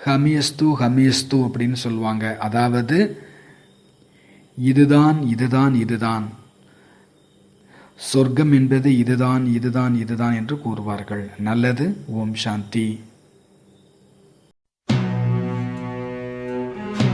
ஹமியஸ்து ஹமியஸ்து அப்படின்னு சொல்லுவாங்க. அதாவது இதுதான் இதுதான் இதுதான், சொர்க்கம் என்பது இதுதான் இதுதான் இதுதான் என்று கூறுவார்கள். நல்லது. ஓம் சாந்தி.